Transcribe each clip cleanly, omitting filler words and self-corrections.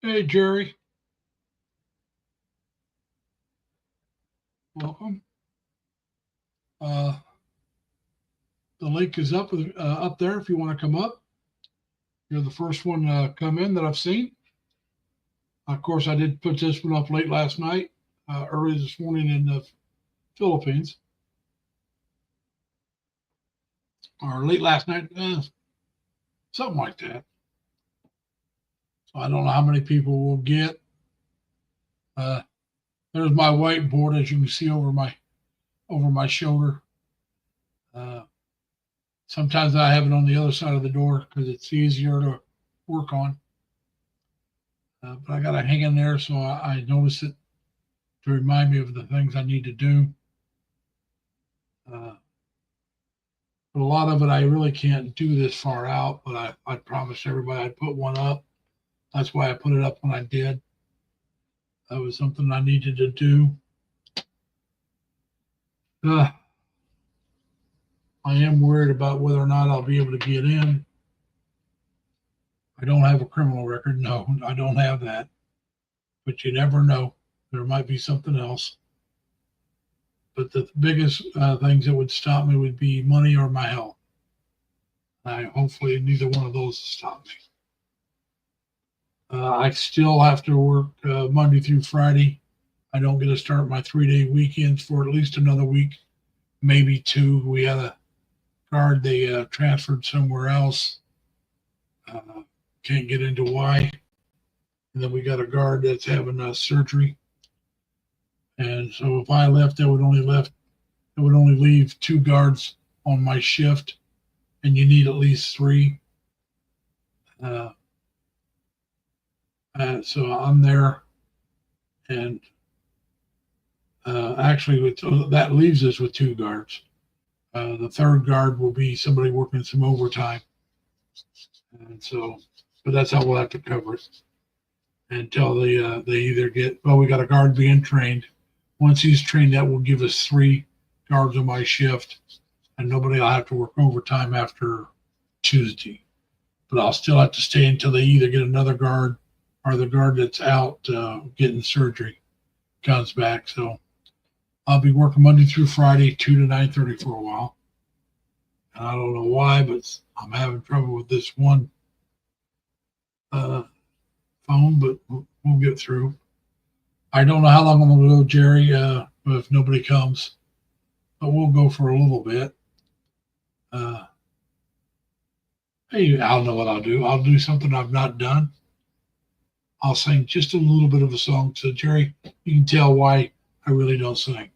Hey, Jerry. Welcome. Uh, the link is up there if you want to come up. You're the first one to come in that I've seen. Of course, I did put this one up late last night, early this morning in the Philippines, or late last night, something like that. So I don't know how many people will get. Uh, there's my whiteboard, as you can see over my shoulder. Uh, Sometimes I have it on the other side of the door because it's easier to work on. But I got to hang in there so I notice it to remind me of the things I need to do. But a lot of it I really can't do this far out, but I promised everybody I'd put one up. That's why I put it up when I did. That was something I needed to do. I am worried about whether or not I'll be able to get in. I don't have a criminal record. No, I don't have that. But you never know. There might be something else. But the biggest things that would stop me would be money or my health. Hopefully neither one of those will stop me. I still have to work Monday through Friday. I don't get to start my 3-day weekends for at least another week, maybe 2. We had a guard they transferred somewhere else. Can't get into why. And then we got a guard that's having surgery. And so if I left, it would only leave 2 guards on my shift, and you need at least 3. So I'm there, and actually that leaves us with 2 guards. The third guard will be somebody working some overtime, and so, but that's how we'll have to cover it until they either get. Well, we got a guard being trained. Once he's trained, that will give us 3 guards on my shift, and nobody will have to work overtime after Tuesday. But I'll still have to stay until they either get another guard or the guard that's out getting surgery comes back. So I'll be working Monday through Friday, 2 to 9:30 for a while. And I don't know why, but I'm having trouble with this one phone, but we'll get through. I don't know how long I'm going to go, Jerry, if nobody comes, but we'll go for a little bit. Hey, I'll know what I'll do. I'll do something I've not done. I'll sing just a little bit of a song. So, Jerry, you can tell why I really don't sing.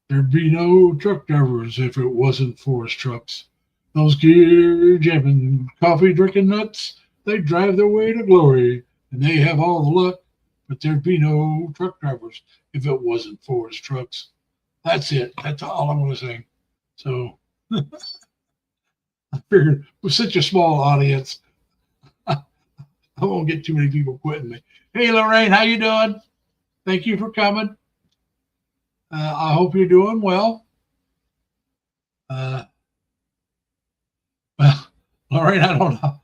There'd be no truck drivers if it wasn't for his trucks. Those gear jamming, coffee drinking nuts, they drive their way to glory, and they have all the luck. But there'd be no truck drivers if it wasn't for his trucks. That's it. That's all I'm going to sing. So I figured with such a small audience, I won't get too many people quitting me. Hey, Lorraine, how you doing? Thank you for coming. I hope you're doing well. Well, Lorraine, I don't know.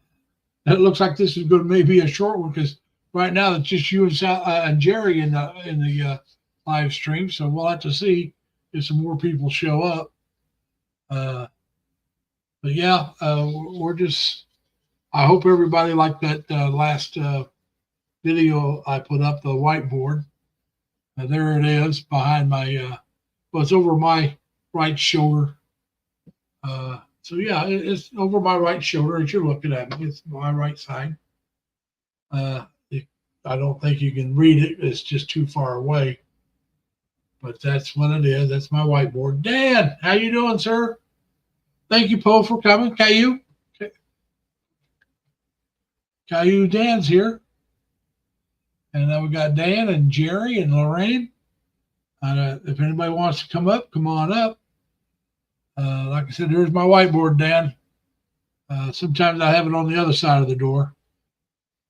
It looks like this is going to maybe a short one because right now it's just you and Jerry in the live stream. So we'll have to see if some more people show up. But yeah, we're just. I hope everybody liked that last video I put up, the whiteboard. There it is behind my. Well, it's over my right shoulder. So yeah, it's over my right shoulder as you're looking at me. It's my right side. I don't think you can read it. It's just too far away. But that's what it is. That's my whiteboard. Dan, how you doing, sir? Thank you, Paul, for coming. Caillou? Caillou, Dan's here. And then we got Dan and Jerry and Lorraine. If anybody wants to come up, come on up. Like I said, there's my whiteboard, Dan. Sometimes I have it on the other side of the door.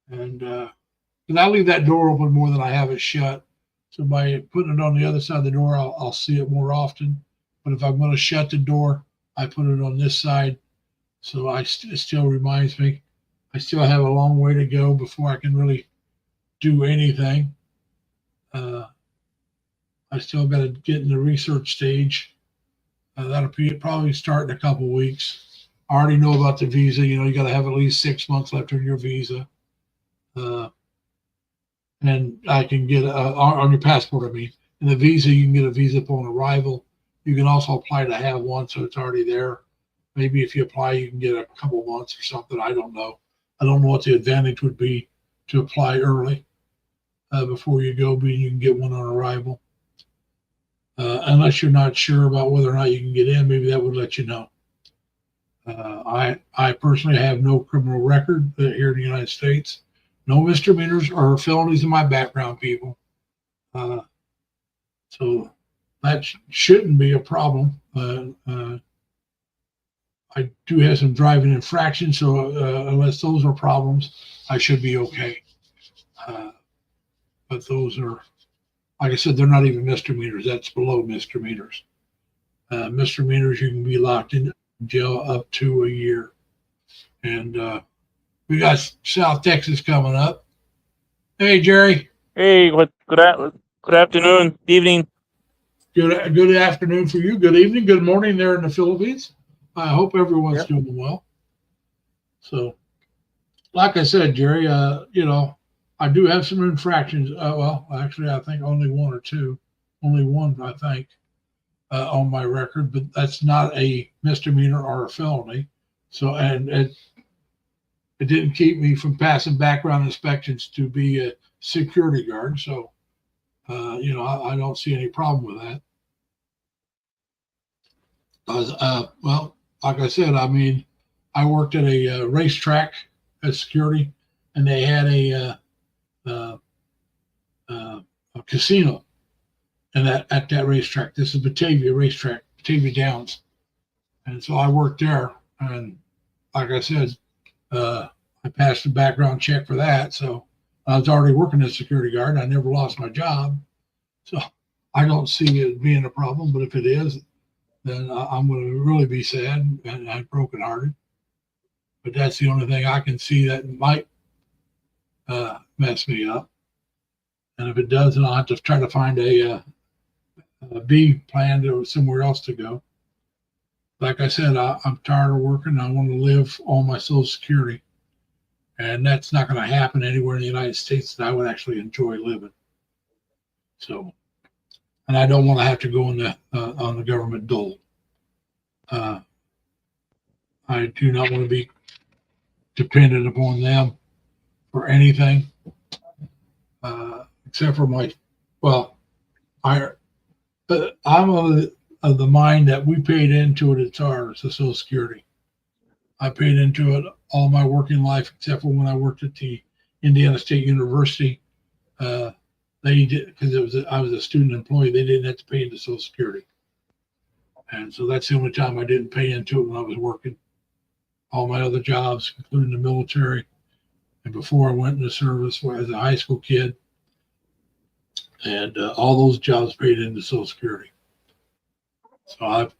And I leave that door open more than I have it shut. So by putting it on the other side of the door, I'll see it more often. But if I'm going to shut the door, I put it on this side. So it still reminds me. I still have a long way to go before I can really do anything. I still got to get in the research stage. That'll probably start in a couple of weeks. I already know about the visa. You know, you got to have at least 6 months left on your visa. And I can get on your passport, I mean. And the visa, you can get a visa upon arrival. You can also apply to have one, so it's already there. Maybe if you apply, you can get a couple months or something. I don't know. I don't know what the advantage would be to apply early before you go, but you can get one on arrival. Unless you're not sure about whether or not you can get in, maybe that would let you know. I personally have no criminal record here in the United States. No misdemeanors or felonies in my background, people. So that shouldn't be a problem. I do have some driving infractions, so unless those are problems, I should be okay. But those are, like I said, they're not even misdemeanors. That's below misdemeanors. Misdemeanors, you can be locked in jail up to a year. And we got South Texas coming up. Hey, Jerry. Hey, good afternoon, evening. Good afternoon for you. Good evening. Good morning there in the Philippines. I hope everyone's doing well. So, like I said, Jerry, you know, I do have some infractions. Well, actually, I think only one or two. Only one, I think, on my record, but that's not a misdemeanor or a felony. So, and it didn't keep me from passing background inspections to be a security guard. So, you know, I don't see any problem with that. Well, like I said, I mean, I worked at a racetrack as security, and they had a casino, and at that racetrack. This is Batavia racetrack, Batavia Downs, and so I worked there. And like I said, I passed a background check for that, so I was already working as a security guard. I never lost my job, so I don't see it being a problem. But if it is, then I'm going to really be sad and brokenhearted. But that's the only thing I can see that might mess me up. And if it does, then I'll have to try to find a B plan or somewhere else to go. Like I said, I'm tired of working. I want to live on my Social Security. And that's not going to happen anywhere in the United States that I would actually enjoy living. So, and I don't want to have to go on the government dole. I do not want to be dependent upon them for anything, except for I'm of the mind that we paid into it. It's ours, the Social Security. I paid into it all my working life, except for when I worked at the Indiana State University. They did, because I was a student employee. They didn't have to pay into Social Security, and so that's the only time I didn't pay into it when I was working. All my other jobs, including the military, and before I went into service as a high school kid, and all those jobs paid into Social Security. So I've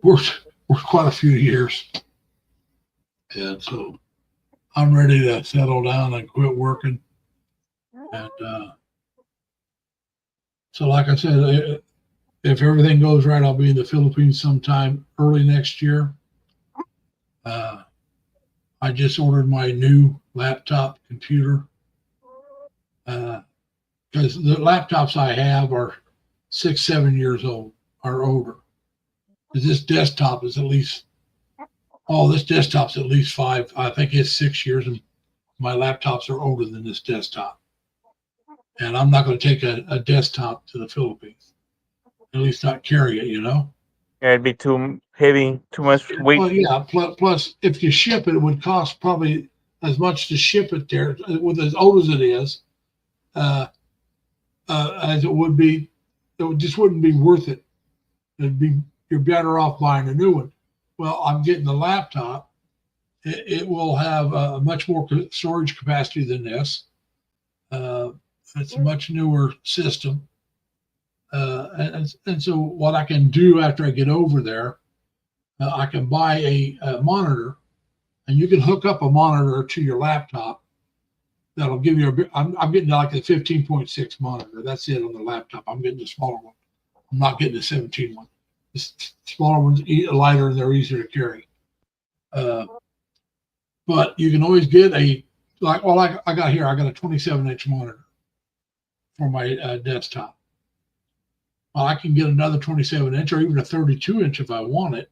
worked quite a few years, and so I'm ready to settle down and quit working. And so, like I said, if everything goes right, I'll be in the Philippines sometime early next year. I just ordered my new laptop computer because the laptops I have are 6-7 years old or older. This desktop is at least, this desktop's at least 5. I think it's 6 years, and my laptops are older than this desktop. And I'm not going to take a desktop to the Philippines, at least not carry it, you know? Yeah, it'd be too heavy, too much weight. Well, yeah. Plus, if you ship it, it would cost probably as much to ship it there, with as old as it is, as it would be. It just wouldn't be worth it. You're better off buying a new one. Well, I'm getting the laptop. It will have a much more storage capacity than this. It's a much newer system. And so what I can do after I get over there, I can buy a monitor, and you can hook up a monitor to your laptop that'll give you a bit. I'm getting like a 15.6 monitor. That's it on the laptop. I'm getting the smaller one. I'm not getting the 17 one. The smaller ones lighter and they're easier to carry. But you can always get I got here. I got a 27-inch monitor for my desktop. Well, I can get another 27-inch or even a 32-inch if I want it,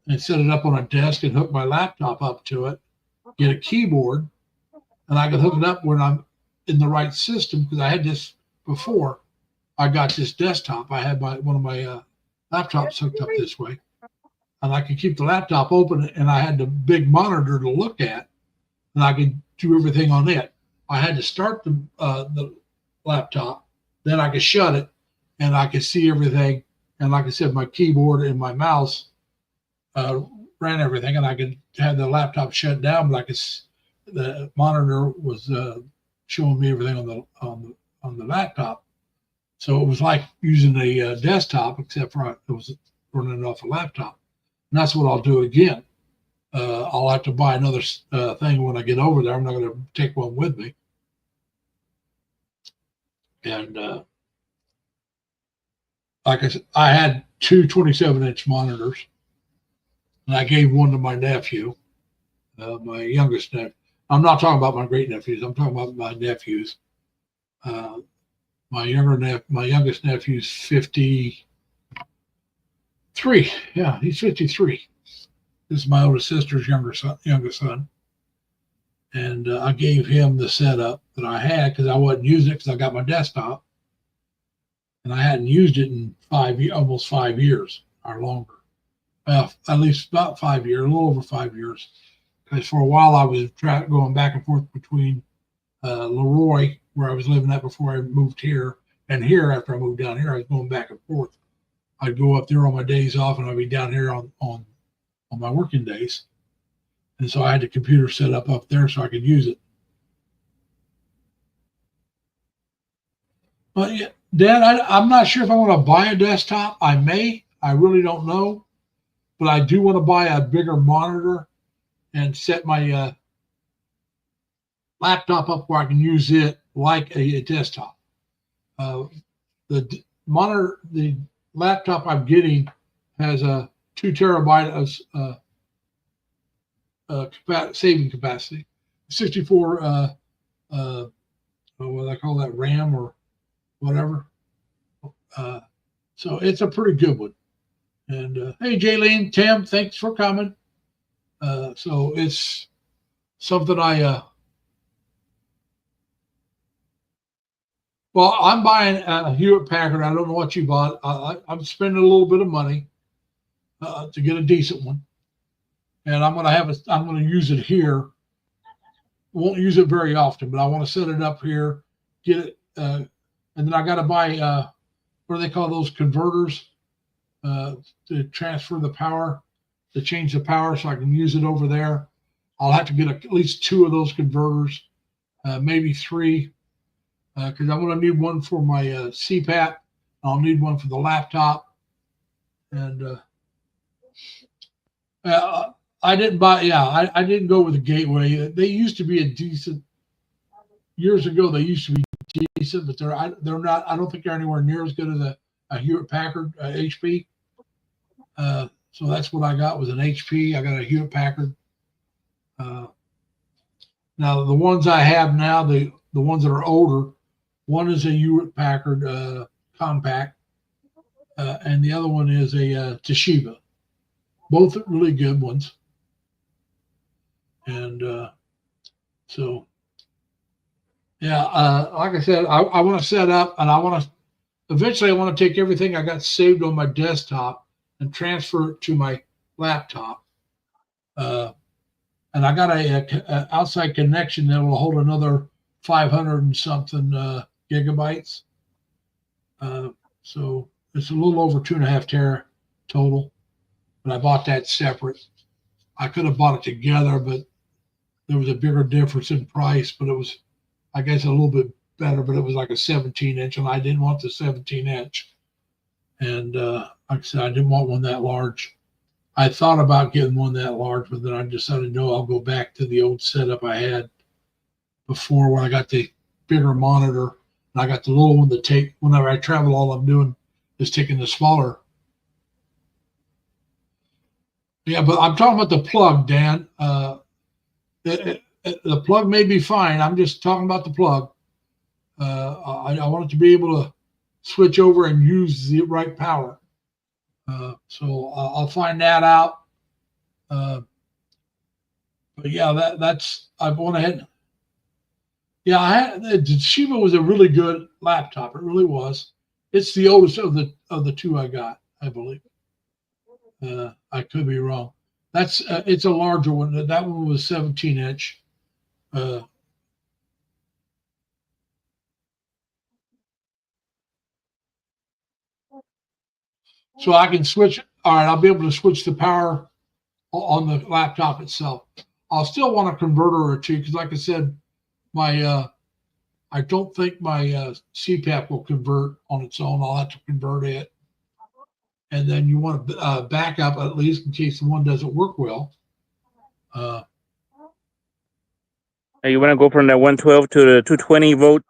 and set it up on a desk and hook my laptop up to it. Get a keyboard, and I can hook it up when I'm in the right system, because I had this before I got this desktop. I had one of my laptops hooked up this way, and I could keep the laptop open, and I had the big monitor to look at, and I could do everything on it. I had to start the laptop, then I could shut it, and I could see everything. And like I said, my keyboard and my mouse ran everything, and I could have the laptop shut down, but the monitor was showing me everything on the laptop. So it was like using a desktop, except for it was running off a laptop. And that's what I'll do again. I'll have to buy another thing when I get over there. I'm not going to take one with me. And like I said, I had two 27-inch monitors, and I gave one to my nephew, my youngest nephew. I'm not talking about my great nephews. I'm talking about my nephews. My youngest nephew's 53. Yeah, he's 53. This is my oldest sister's youngest son. And I gave him the setup that I had because I wasn't using it because I got my desktop. And I hadn't used it in almost 5 years or longer. Well, at least about 5 years, a little over 5 years. Because for a while I was going back and forth between Leroy, where I was living at before I moved here, and here after I moved down here. I was going back and forth. I'd go up there on my days off, and I'd be down here on my working days. And so I had the computer set up there so I could use it. But yeah, Dad, I'm not sure if I want to buy a desktop. I may. I really don't know. But I do want to buy a bigger monitor and set my laptop up where I can use it like a desktop. The laptop I'm getting has a 2 terabyte of saving capacity, 64 what do I call that, RAM or whatever. So it's a pretty good one. And hey, Jaylene, Tim, thanks for coming. So it's something well, I'm buying a Hewlett Packard. I don't know what you bought. I'm spending a little bit of money to get a decent one, and I'm going to use it here. Won't use it very often, but I want to set it up here, get it, and then I got to buy what do they call those converters to transfer the power, to change the power, so I can use it over there. I'll have to get at least 2 of those converters, maybe 3. Because I'm going to need one for my CPAP. I'll need one for the laptop. And I didn't I didn't go with the Gateway. They used to be a decent, years ago, they used to be decent, but they're not, I don't think they're anywhere near as good as a Hewlett Packard HP. So that's what I got, was an HP. I got a Hewlett Packard. Now, the ones I have now, the ones that are older, one is a Hewlett Packard Compact, and the other one is a Toshiba. Both really good ones. And so, yeah, like I said, I want to set up, and eventually I want to take everything I got saved on my desktop and transfer it to my laptop. And I got a outside connection that will hold another 500 and something gigabytes. So it's a little over 2.5 tera total, but I bought that separate. I could have bought it together, but there was a bigger difference in price, but it was, I guess, a little bit better, but it was like a 17-inch, and I didn't want the 17-inch. And like I said, I didn't want one that large. I thought about getting one that large, but then I decided, no, I'll go back to the old setup I had before when I got the bigger monitor, and I got the little one to take whenever I travel. All I'm doing is taking the smaller. Yeah, but I'm talking about the plug, Dan. The plug may be fine. I'm just talking about the plug. I want it to be able to switch over and use the right power. So I'll find that out. But yeah, that's I've gone ahead. Yeah, the Toshiba was a really good laptop. It really was. It's the oldest of the two I got, I believe. I could be wrong. That's it's a larger one. That one was 17-inch. So I can switch. All right, I'll be able to switch the power on the laptop itself. I'll still want a converter or two because, like I said, my I don't think my CPAP will convert on its own. I'll have to convert it, and then you want a backup at least in case the one doesn't work well. You want to go from that 112 to the 220 volt?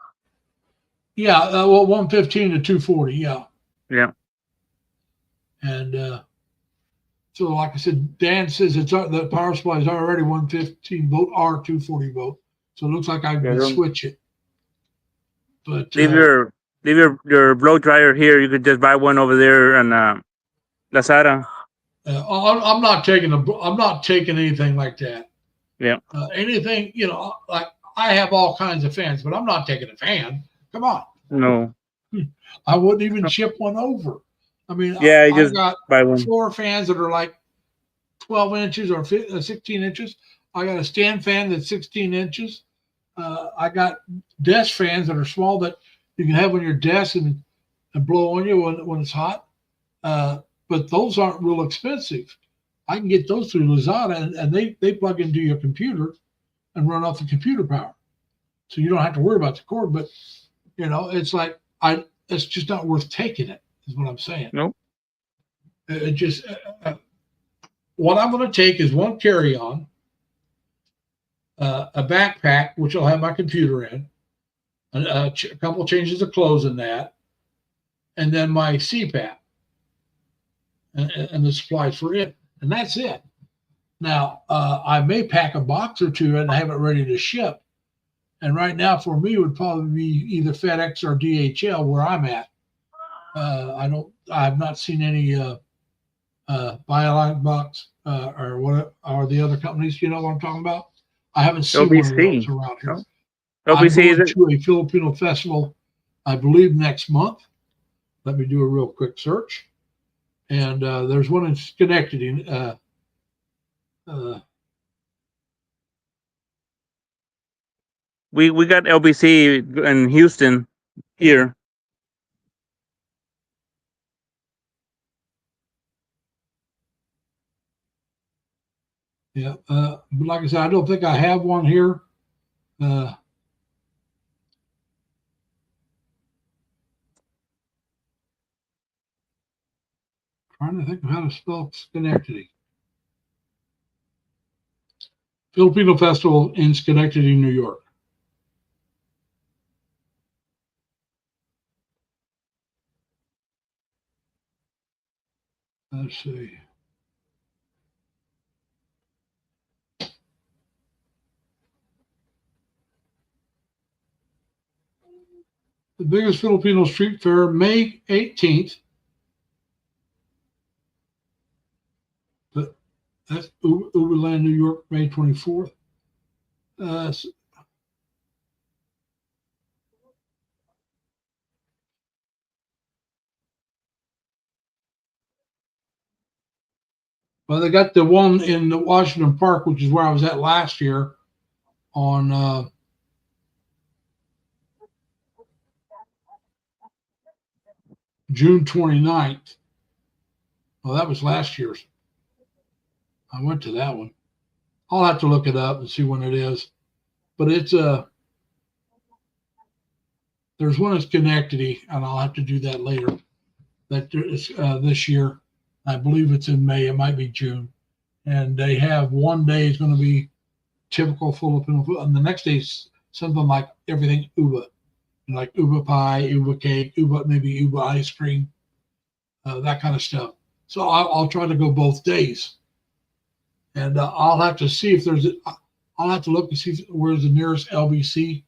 Yeah, well, 115 to 240. Yeah. Yeah. And so, like I said, Dan says the power supply is already 115 volt or 240 volt. So it looks like I can switch it. But leave your blow dryer here. You could just buy one over there and Lazada. I'm not taking anything like that. Yeah. Anything, like I have all kinds of fans, but I'm not taking a fan. Come on. No. I wouldn't even ship one over. I mean, yeah, I've got buy one. 4 fans that are like 12 inches or 16 inches. I got a stand fan that's 16 inches. I got desk fans that are small that you can have on your desk and blow on you when it's hot. But those aren't real expensive. I can get those through Lazada, and they plug into your computer and run off the computer power. So you don't have to worry about the cord. But, it's like it's just not worth taking it, is what I'm saying. Nope. It just what I'm going to take is one carry-on, a backpack, which I'll have my computer in, a couple of changes of clothes in that, and then my CPAP and the supplies for it. And that's it. Now, I may pack a box or two and have it ready to ship. And right now, for me, it would probably be either FedEx or DHL where I'm at. I've not seen any BioLine box or what are the other companies. You know what I'm talking about? I haven't seen one of those around here. LBC I'm going to a Filipino festival, I believe, next month. Let me do a real quick search. And there's one in Schenectady. We got LBC in Houston here. Yeah, but like I said, I don't think I have one here. Trying to think of how to spell Schenectady. Filipino Festival in Schenectady, New York. Let's see. The biggest Filipino street fair, May 18th. But that's Uberland, New York, May 24th. Well, they got the one in the Washington Park, which is where I was at last year on June 29th. Well, that was last year's. I went to that one. I'll have to look it up and see when it is. But it's there's one in Schenectady, and I'll have to do that later. That is this year. I believe it's in May. It might be June. And they have one day is going to be typical Filipino food, and the next day is something like everything Uber, like Uber pie, Uber cake, Uber maybe Uber ice cream, that kind of stuff. So I'll try to go both days, and I'll have to see if I'll have to look and see where's the nearest LBC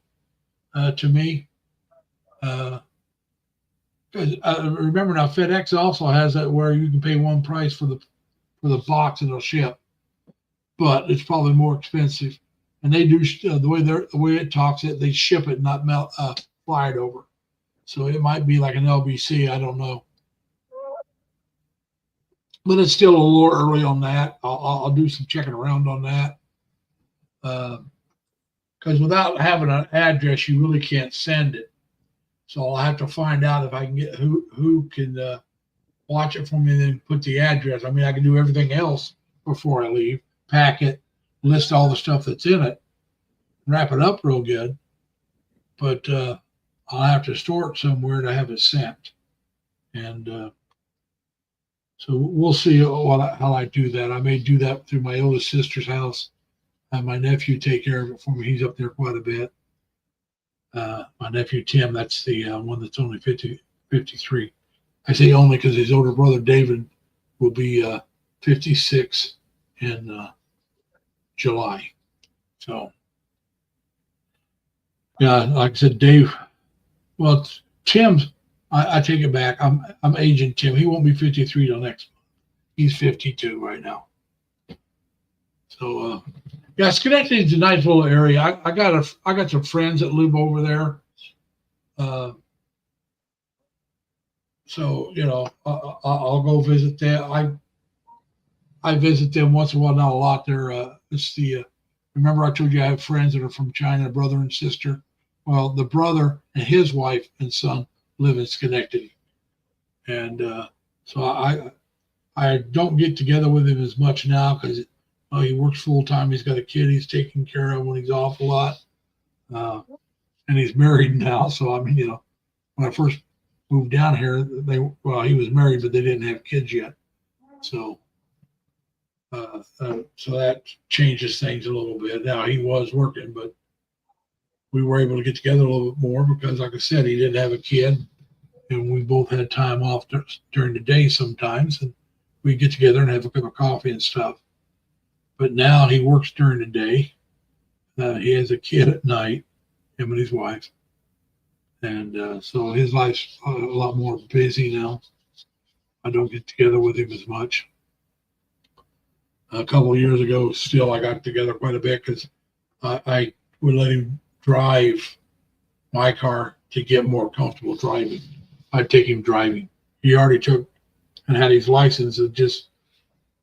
to me. Remember now, FedEx also has that where you can pay one price for the box and it'll ship, but it's probably more expensive. And they do the way it talks it, they ship it, not fly it over. So it might be like an LBC. I don't know, but it's still a little early on that. I'll do some checking around on that. Because without having an address, you really can't send it. So I'll have to find out if I can get who can watch it for me and then put the address. I mean, I can do everything else before I leave, pack it, list all the stuff that's in it, wrap it up real good. But I'll have to store it somewhere to have it sent. And so we'll see how I do that. I may do that through my oldest sister's house. Have my nephew take care of it for me. He's up there quite a bit. My nephew Tim, that's the one that's only 53. I say only because his older brother David will be 56 in July. So, yeah, like I said, Dave. Well, Tim's. I take it back. I'm aging Tim. He won't be 53 till next month. He's 52 right now. So, yeah, Schenectady is a nice little area. I got some friends that live over there. So I'll go visit them. I visit them once in a while, not a lot. It's remember I told you I have friends that are from China, brother and sister. Well, the brother and his wife and son live in Schenectady, and so I don't get together with him as much now because he works full time. He's got a kid he's taking care of when he's off a lot, and he's married now. So I mean, when I first moved down here, he was married, but they didn't have kids yet. So so that changes things a little bit. Now he was working, but we were able to get together a little bit more because, like I said, he didn't have a kid, and we both had time off during the day sometimes, and we get together and have a cup of coffee and stuff. But now he works during the day. He has a kid at night, him and his wife. And so his life's a lot more busy now. I don't get together with him as much. A couple of years ago, still, I got together quite a bit because I would let him drive my car to get more comfortable driving. I'd take him driving. He already took and had his license. It just,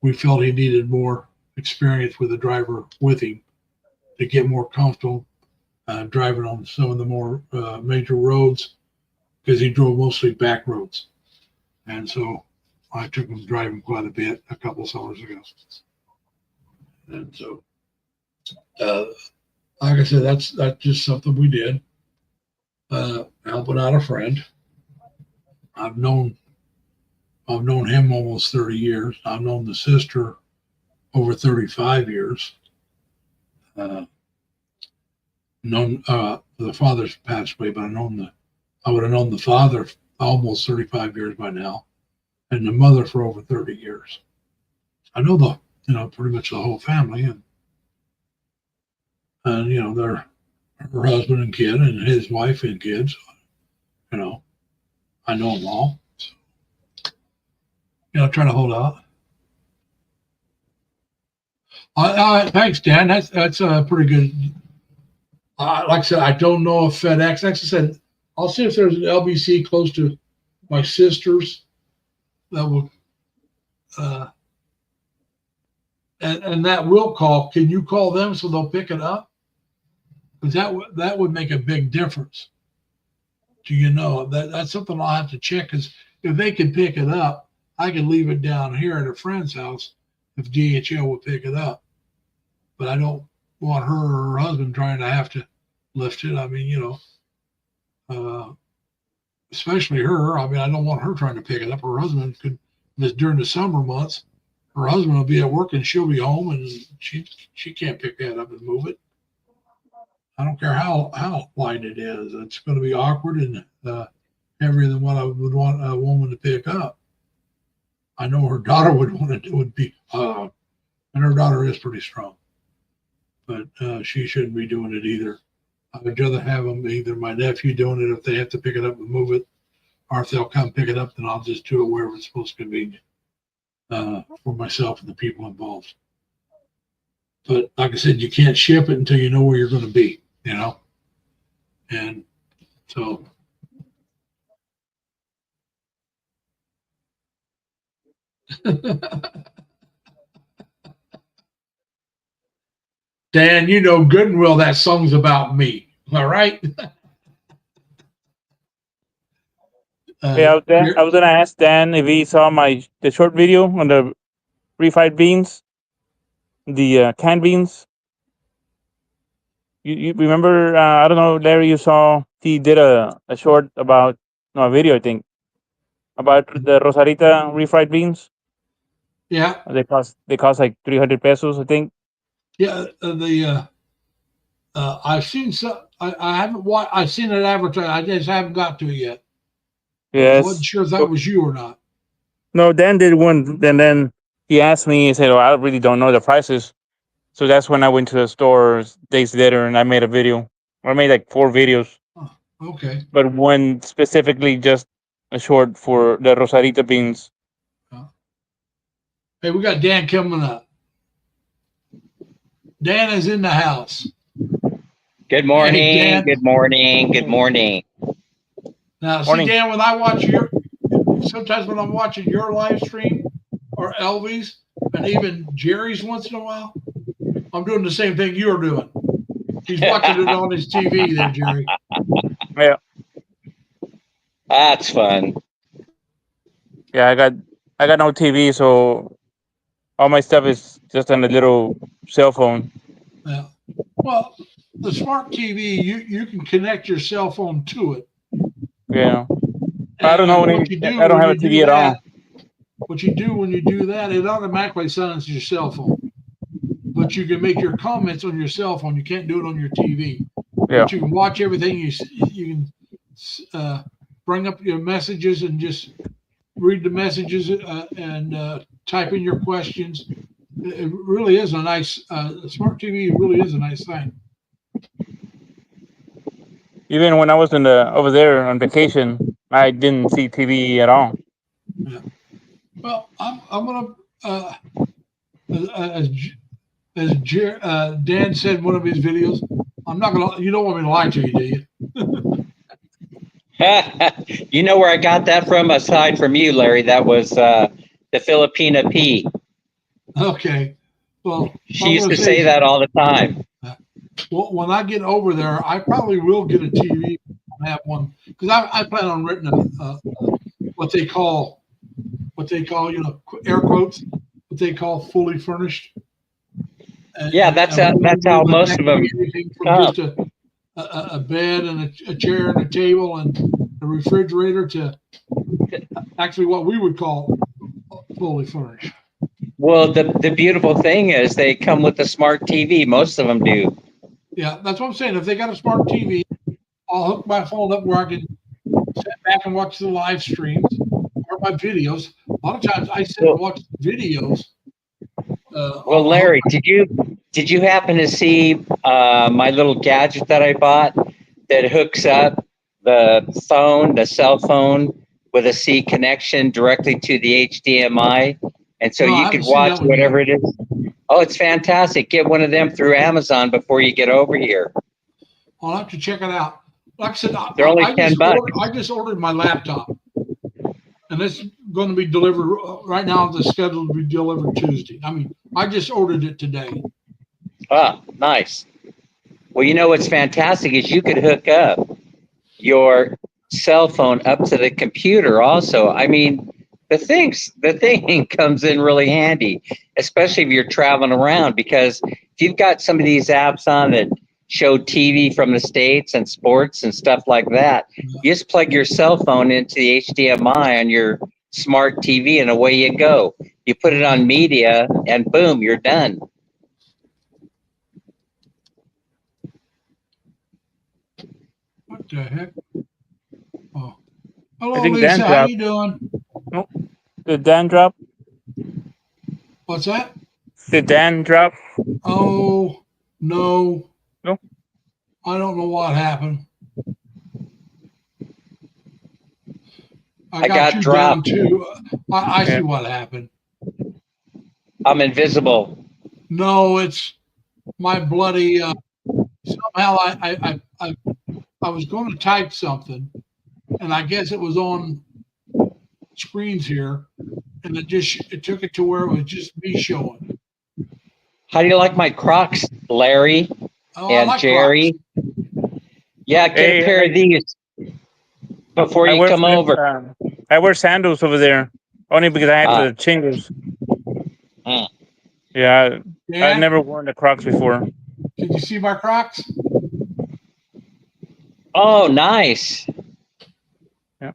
we felt he needed more experience with a driver with him to get more comfortable driving on some of the more major roads because he drove mostly back roads. And so I took him driving quite a bit a couple of summers ago. And so, like I said, that's just something we did. Helping out a friend. I've known him almost 30 years. I've known the sister over 35 years. The father's passed away, but I would have known the father almost 35 years by now, and the mother for over 30 years. I know pretty much the whole family, and they're her husband and kid and his wife and kids. I know them all. So, trying to hold out. Thanks, Dan. That's pretty good. Like I said, I don't know if FedEx. Like I said, I'll see if there's an LBC close to my sister's that will, and that will call. Can you call them so they'll pick it up? Because that would make a big difference. Do you know that's something I'll have to check? Because if they can pick it up, I can leave it down here at a friend's house if DHL will pick it up. But I don't want her or her husband trying to have to lift it. I mean, especially her. I mean, I don't want her trying to pick it up. Her husband could, during the summer months, her husband will be at work and she'll be home and she can't pick that up and move it. I don't care how light it is. It's going to be awkward and heavier than what I would want a woman to pick up. I know her daughter would want to do would be, and her daughter is pretty strong, but she shouldn't be doing it either. I would rather have them either my nephew doing it if they have to pick it up and move it, or if they'll come pick it up, then I'll just do it wherever it's most convenient for myself and the people involved. But like I said, you can't ship it until you know where you're going to be, you know? And so. Dan, you know good and well that song's about me. All right? Yeah, I was gonna ask Dan if he saw the short video on the refried beans, the canned beans. You remember? I don't know, Larry. You saw he did a short about a video, I think, about the Rosarita refried beans. Yeah, they cost like 300 pesos, I think. Yeah, I've seen some. I haven't watched. I've seen it advertised. I just haven't got to it yet. Yes. I wasn't sure if that was you or not. No, Dan did one, and then he asked me. He said, "Oh, I really don't know the prices." So that's when I went to the store days later, and I made a video. I made like 4 videos. Oh, okay. But one specifically just a short for the Rosarita beans. Hey, we got Dan coming up. Dan is in the house. Good morning. Hey, Dan. Good morning. Good morning. Now, see, Dan, when I watch sometimes when I'm watching your live stream or Elvie's and even Jerry's once in a while, I'm doing the same thing you're doing. He's watching it on his TV there, Jerry. Yeah. That's fun. Yeah, I got no TV, so all my stuff is just on a little cell phone. Yeah. Well, the smart TV, you can connect your cell phone to it. Yeah. I don't know. I don't have a TV at all. What you do when you do that, it automatically silences your cell phone. But you can make your comments on your cell phone. You can't do it on your TV. Yeah. But you can watch everything. You can bring up your messages and just read the messages and type in your questions. It really is a nice smart TV. Really is a nice thing. Even when I was over there on vacation, I didn't see TV at all. Yeah. Well, I'm gonna as Dan said in one of his videos, I'm not gonna. You don't want me to lie to you, do you? You know where I got that from? Aside from you, Larry, that was the Filipina P. Okay. Well, she used to say that all the time. Well, when I get over there, I probably will get a TV. I have one because I plan on renting what they call air quotes, what they call fully furnished. Yeah, that's how most of them. From just a bed and a chair and a table and a refrigerator to actually what we would call fully furnished. Well, the beautiful thing is they come with a smart TV. Most of them do. Yeah, that's what I'm saying. If they got a smart TV, I'll hook my phone up where I can sit back and watch the live streams or my videos. A lot of times I sit and watch videos. Well, Larry, did you happen to see my little gadget that I bought that hooks up the cell phone with a C connection directly to the HDMI? And so you could watch whatever it is. Oh, it's fantastic. Get one of them through Amazon before you get over here. I'll have to check it out. Like I said, they're only $10. I just ordered my laptop. And it's going to be delivered right now. The schedule to be delivered Tuesday. I mean, I just ordered it today. Ah, nice. Well, you know what's fantastic is you could hook up your cell phone up to the computer also. I mean, the thing comes in really handy, especially if you're traveling around, because if you've got some of these apps on that show TV from the States and sports and stuff like that, you just plug your cell phone into the HDMI on your smart TV and away you go. You put it on media and boom, you're done. What the heck? Oh, hello, I think Lisa. Dan How dropped. you doing? Did Dan drop? What's that? Did Dan drop? Oh, no. No. I don't know what happened. I got you dropped. down too. I see Yeah. what happened. I'm invisible. No, it's my bloody. Somehow I was going to type something, and I guess it was on screens here, and it took it to where it was just me showing. How do you like my Crocs, Larry Oh, I and like Jerry? Yeah, get Hey, a pair of these before I you wear come over. I wear sandals over there only because I have Ah. the chingles. Mm. Yeah, I've Dan, never worn the Crocs before. did you see my Crocs? Oh, nice. Yeah.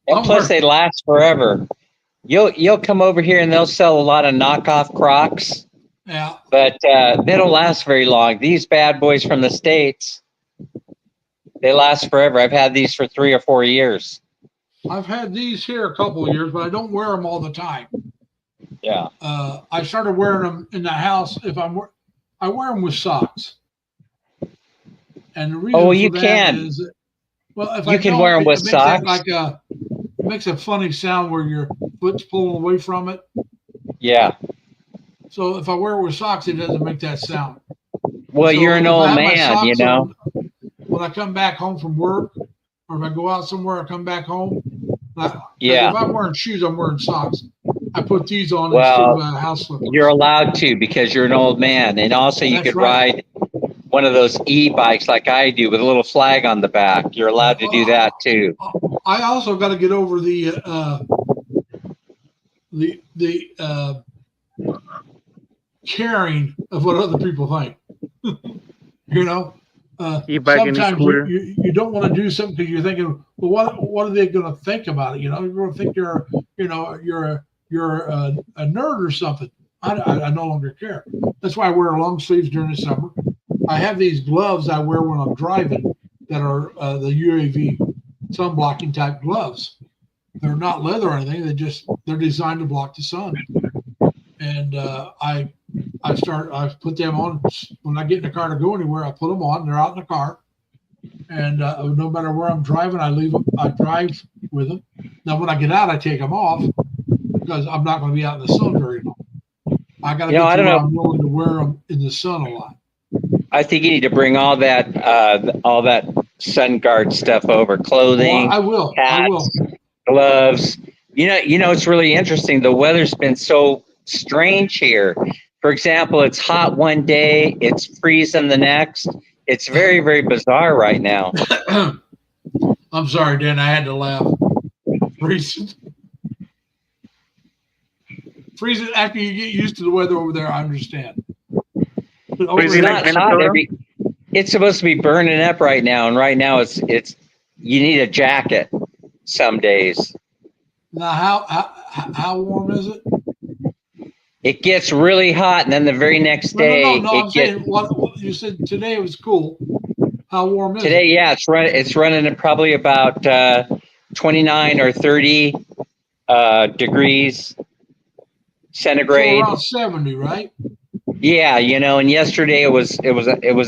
And I'm plus, wearing- they last forever. You'll come over here and they'll sell a lot of knockoff Crocs, Yeah, but they don't last very long. These bad boys from the States, they last forever. I've had these for 3 or 4 years. I've had these here a couple of years, but I don't wear them all the time. Yeah. I started wearing them in the house. I wear them with socks, and the reason Oh, for you that can. is, well, if You I can don't, wear 'em with it makes that socks. it makes a funny sound where your foot's pulling away from it. Yeah. So if I wear it with socks, it doesn't make that sound. Well, So you're an if I old have my man, you socks know. on, when I come back home from work, or if I go out somewhere, I come back home. 'Cause Yeah. if I'm wearing shoes, I'm wearing socks. I put these on Well, instead of house slippers. You're allowed to because you're an old man, and also you That's could right. ride one of those e-bikes like I do with a little flag on the back. You're allowed to do that too. I also got to get over the caring of what other people think. You know, E-bike and sometimes e-scooter. you don't want to do something because you're thinking, well, what are they going to think about it? You know, you're going to think you're a nerd or something. I no longer care. That's why I wear long sleeves during the summer. I have these gloves I wear when I'm driving that are the UAV sun blocking type gloves. They're not leather or anything. They're designed to block the sun. And I've put them on when I get in the car to go anywhere. I put them on. They're out in the car, and no matter where I'm driving, I drive with them. Now when I get out, I take them off because I'm not going to be out in the sun very long. I got to You know, get I to don't where know. I'm willing to wear them in the sun a lot. I think you need to bring all that sun guard stuff over, clothing, Well, I will. hats, gloves. You know, it's really interesting. The weather's been so strange here. For example, it's hot one day, it's freezing the next. It's very, very bizarre right now. I'm sorry, Dan. I had to laugh. Freezing after you get used to the weather over there. I understand. But over It's Freezing here, like not hot Minnesota? every. It's supposed to be burning up right now, and right now it's you need a jacket some days. now, how warm is it? It gets really hot, and then the very next day No. I'm it gets. saying what you said today. It was cool. How warm is Today, it? yeah, it's running at probably about 29 or 30 degrees So centigrade. around 70, right? Yeah, you know, and yesterday it was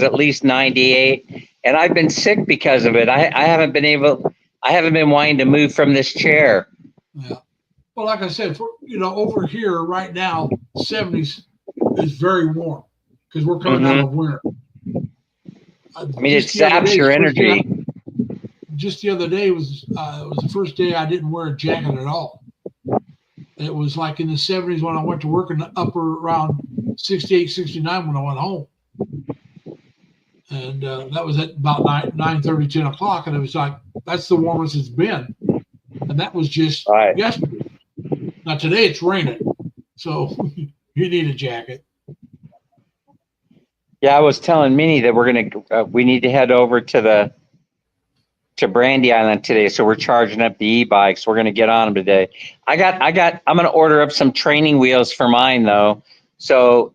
at least 98, and I've been sick because of it. I haven't been wanting to move from this chair. Yeah. Well, like I said, over here right now, 70s is very warm because we're coming out of winter. I mean, it zaps your energy. Just the other day was the first day I didn't wear a jacket at all. It was like in the 70s when I went to work, and upper around 68, 69 when I went home. And that was at about 9:30, 10 o'clock. And it was like, that's the warmest it's been. And that was just Right. yesterday. Now today it's raining. So you need a jacket. Yeah, I was telling Minnie that we need to head over to Brandy Island today, so we're charging up the e-bikes. We're gonna get on them today. I'm gonna order up some training wheels for mine though. So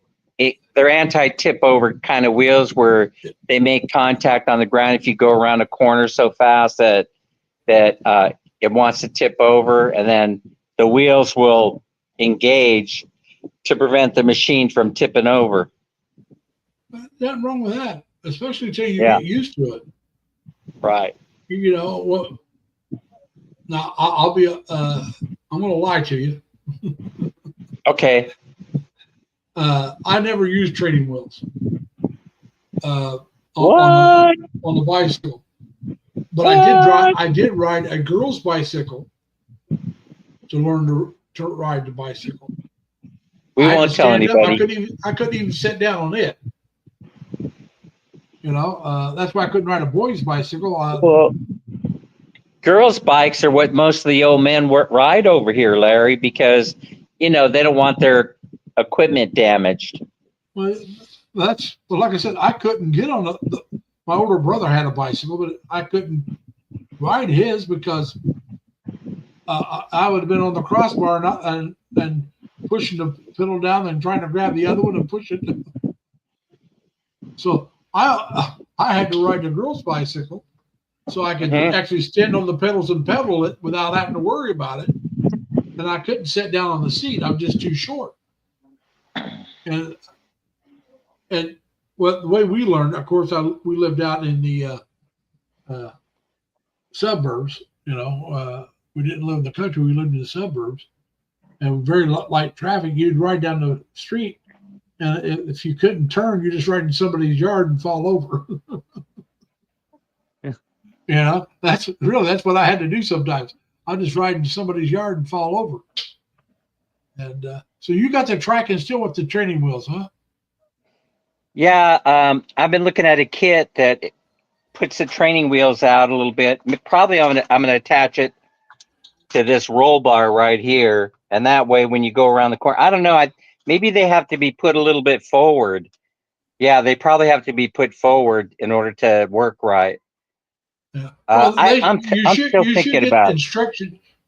they're anti-tip over kind of wheels where they make contact on the ground if you go around a corner so fast that it wants to tip over, and then the wheels will engage to prevent the machine from tipping over. Nothing wrong with that, especially until you Yeah. get used to it. Right. You know what? Now I'll be. I'm going to lie to you. Okay. I never used training wheels What? on the bicycle, but What? I did ride a girl's bicycle to learn to ride the bicycle. We I had won't to tell stand up. anybody. I couldn't even sit down on it. You know, that's why I couldn't ride a boy's bicycle. Well, girls' bikes are what most of the old men ride over here, Larry, because they don't want their equipment damaged. Well, like I said, I couldn't get on my older brother had a bicycle, but I couldn't ride his because I would have been on the crossbar and pushing the pedal down and trying to grab the other one and push it. So I had to ride the girl's bicycle so I could actually stand on the pedals and pedal it without having to worry about it. And I couldn't sit down on the seat. I'm just too short. And well, the way we learned, of course, we lived out in the suburbs. You know, we didn't live in the country. We lived in the suburbs, and very light traffic. You'd ride down the street, and if you couldn't turn, you just ride in somebody's yard and fall over. Yeah. You know, that's what I had to do sometimes. I just ride into somebody's yard and fall over. And so you got the tracking still with the training wheels, huh? Yeah, I've been looking at a kit that puts the training wheels out a little bit. Probably I'm gonna attach it to this roll bar right here, and that way when you go around the corner, I don't know, maybe they have to be put a little bit forward. Yeah, they probably have to be put forward in order to work right. Yeah. Well, I'm still thinking about it.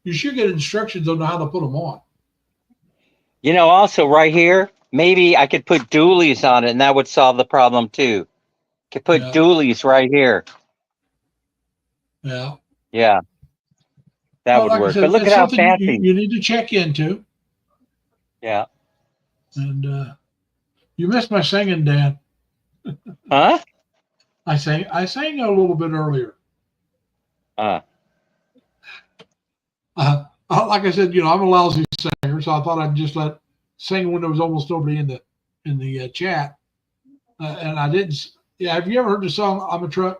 You should get instructions on how to put them on. Also right here, maybe I could put dualies on it, and that would solve the problem too. Could put dualies right here. Yeah. Yeah. That would like work. I said, But look it's at how something fancy. you need to check into. Yeah. And you missed my singing, Dan. Huh? I sang a little bit earlier. Uh. Like I said, I'm a lousy singer, so I thought I'd just sing when there was almost nobody in the chat. And I didn't. Yeah, have you ever heard the song "I'm a Truck"?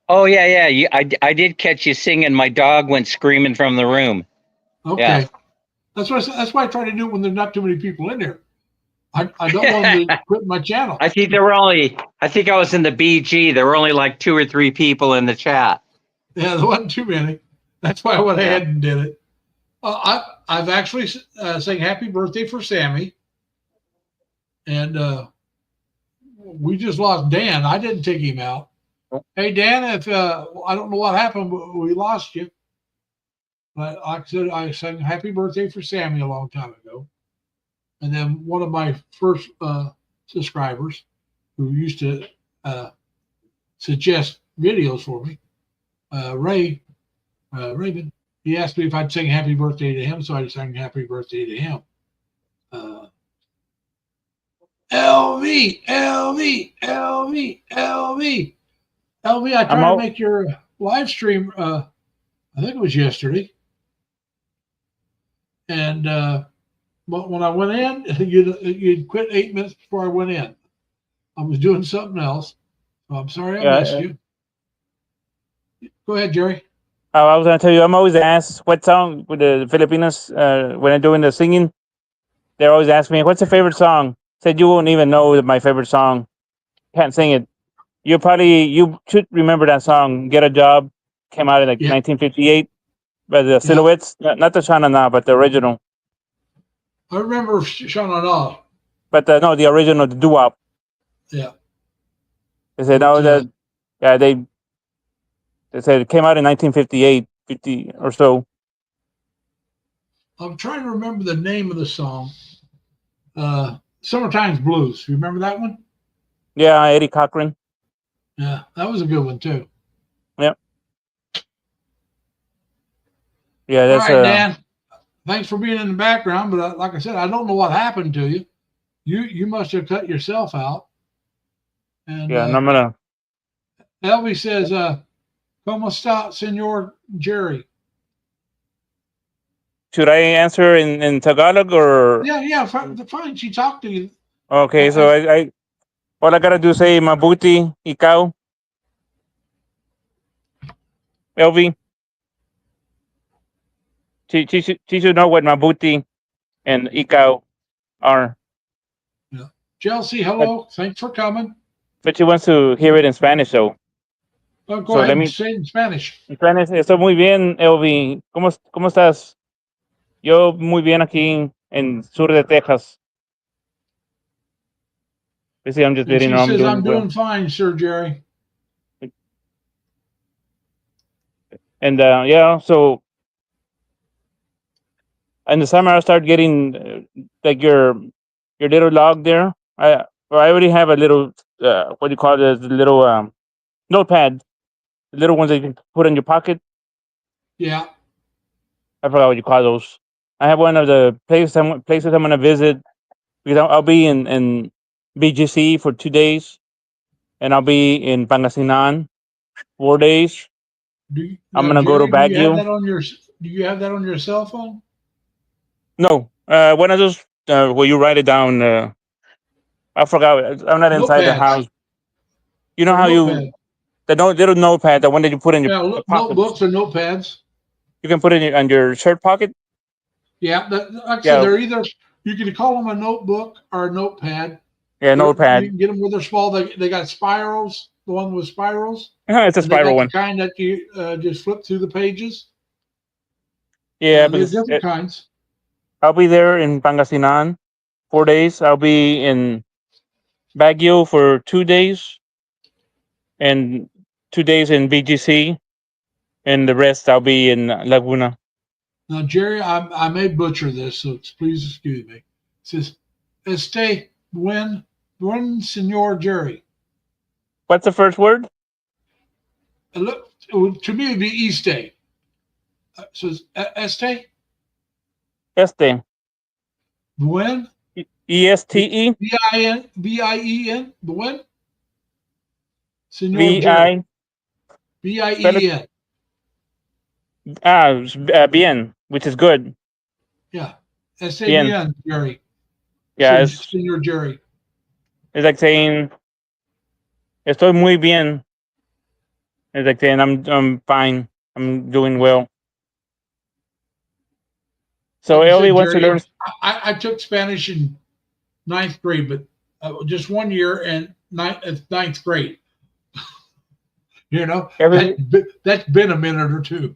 Oh yeah. I did catch you singing. My dog went screaming from the room. Okay, yeah. That's why I try to do it when there's not too many people in there. I don't want them to quit my channel. I think I was in the BG. There were only like 2 or 3 people in the chat. Yeah, there wasn't too many. That's why I went ahead and did it. I've actually sang "Happy Birthday" for Sammy, and we just lost Dan. I didn't take him out. Hey Dan, if I don't know what happened, but we lost you. But like I said, I sang "Happy Birthday" for Sammy a long time ago, and then one of my first subscribers, who used to suggest videos for me, Raven, he asked me if I'd sing "Happy Birthday" to him, so I sang "Happy Birthday" to him. LV, I tried to make your live stream. I think it was yesterday, and but when I went in, you'd quit 8 minutes before I went in. I was doing something else, so I'm sorry I missed you. Go ahead, Jerry. I was gonna tell you, I'm always asked what song with the Filipinos when I'm doing the singing. They always ask me, "What's your favorite song?" Said you won't even know my favorite song. Can't sing it. You should remember that song. "Get a Job" came out in 1958 by the Silhouettes, not the Sha Na Na, but the original. I remember Sha Na Na. But no, the original, the doo-wop. Yeah. They said they said it came out in 1958, 50 or so. I'm trying to remember the name of the song. Summertime's Blues. You remember that one? Yeah, Eddie Cochran. Yeah, that was a good one too. Yeah, All that's right, Dan. Thanks for being in the background, but like I said, I don't know what happened to you. You must have cut yourself out. And yeah. And I'm gonna. Elvie says, "Cómo está, Señor Jerry?" Should I answer in Tagalog or? Yeah, fine. She talked to you. Okay, so I all I gotta do is say mabuti ikaw, LV. She should know what mabuti and ikaw are, Chelsea, hello. Thanks for coming. but she wants to hear it in Spanish. So Go so ahead let and me. say it in Spanish. En Spanish, estoy muy bien, LV. ¿Cómo estás? Yo muy bien aquí en sur de Texas. Basically, I'm just And letting she her I'm says, "I'm doing well. doing fine, Sir Jerry." And yeah, so in the summer I start getting like your little log there. I already have a little what do you call it? The little notepad, the little ones that you can put in your pocket. Yeah. I forgot what you call those. I have one of the places I'm gonna visit because I'll be in BGC for 2 days, and I'll be in Pangasinan 4 days. I'm gonna go to Jerry, do you have Baguio. that on your? Do you have that on your cell phone? No, one of those where you write it down. I forgot. I'm not inside the Notepads. house. You know Or how notepad. the little notepad, the one that you put in your Yeah, pocket. notebooks or notepads. You can put it on your shirt pocket. Yeah, like I said, Yeah, they're either you can call them a notebook or a notepad. yeah, You notepad. can get them where they're small. They got spirals. The one with spirals, It's a and they spiral got the one. kind that you just flip through the pages. Yeah, There's because different kinds. I'll be there in Pangasinan 4 days. I'll be in Baguio for 2 days, and 2 days in BGC, and the rest I'll be in Laguna. Now, Jerry, I may butcher this, so please excuse me. It says, "Este buen Señor Jerry." What's the first word? Look, to me, it'd be Este. So it's Este Este. buen ESTE. Bien buen Señor Jerry. VI. Spell it. Bien. Bien, which is good. Yeah. Este Bien. bien, Jerry. Yeah, Señor Jerry. it's like saying estoy muy bien. It's like saying I'm fine. I'm doing well. So Like I Ellie said, wants to Jerry, learn. I took Spanish in ninth grade, but just 1 year and ninth grade. You know, that's been a minute or two.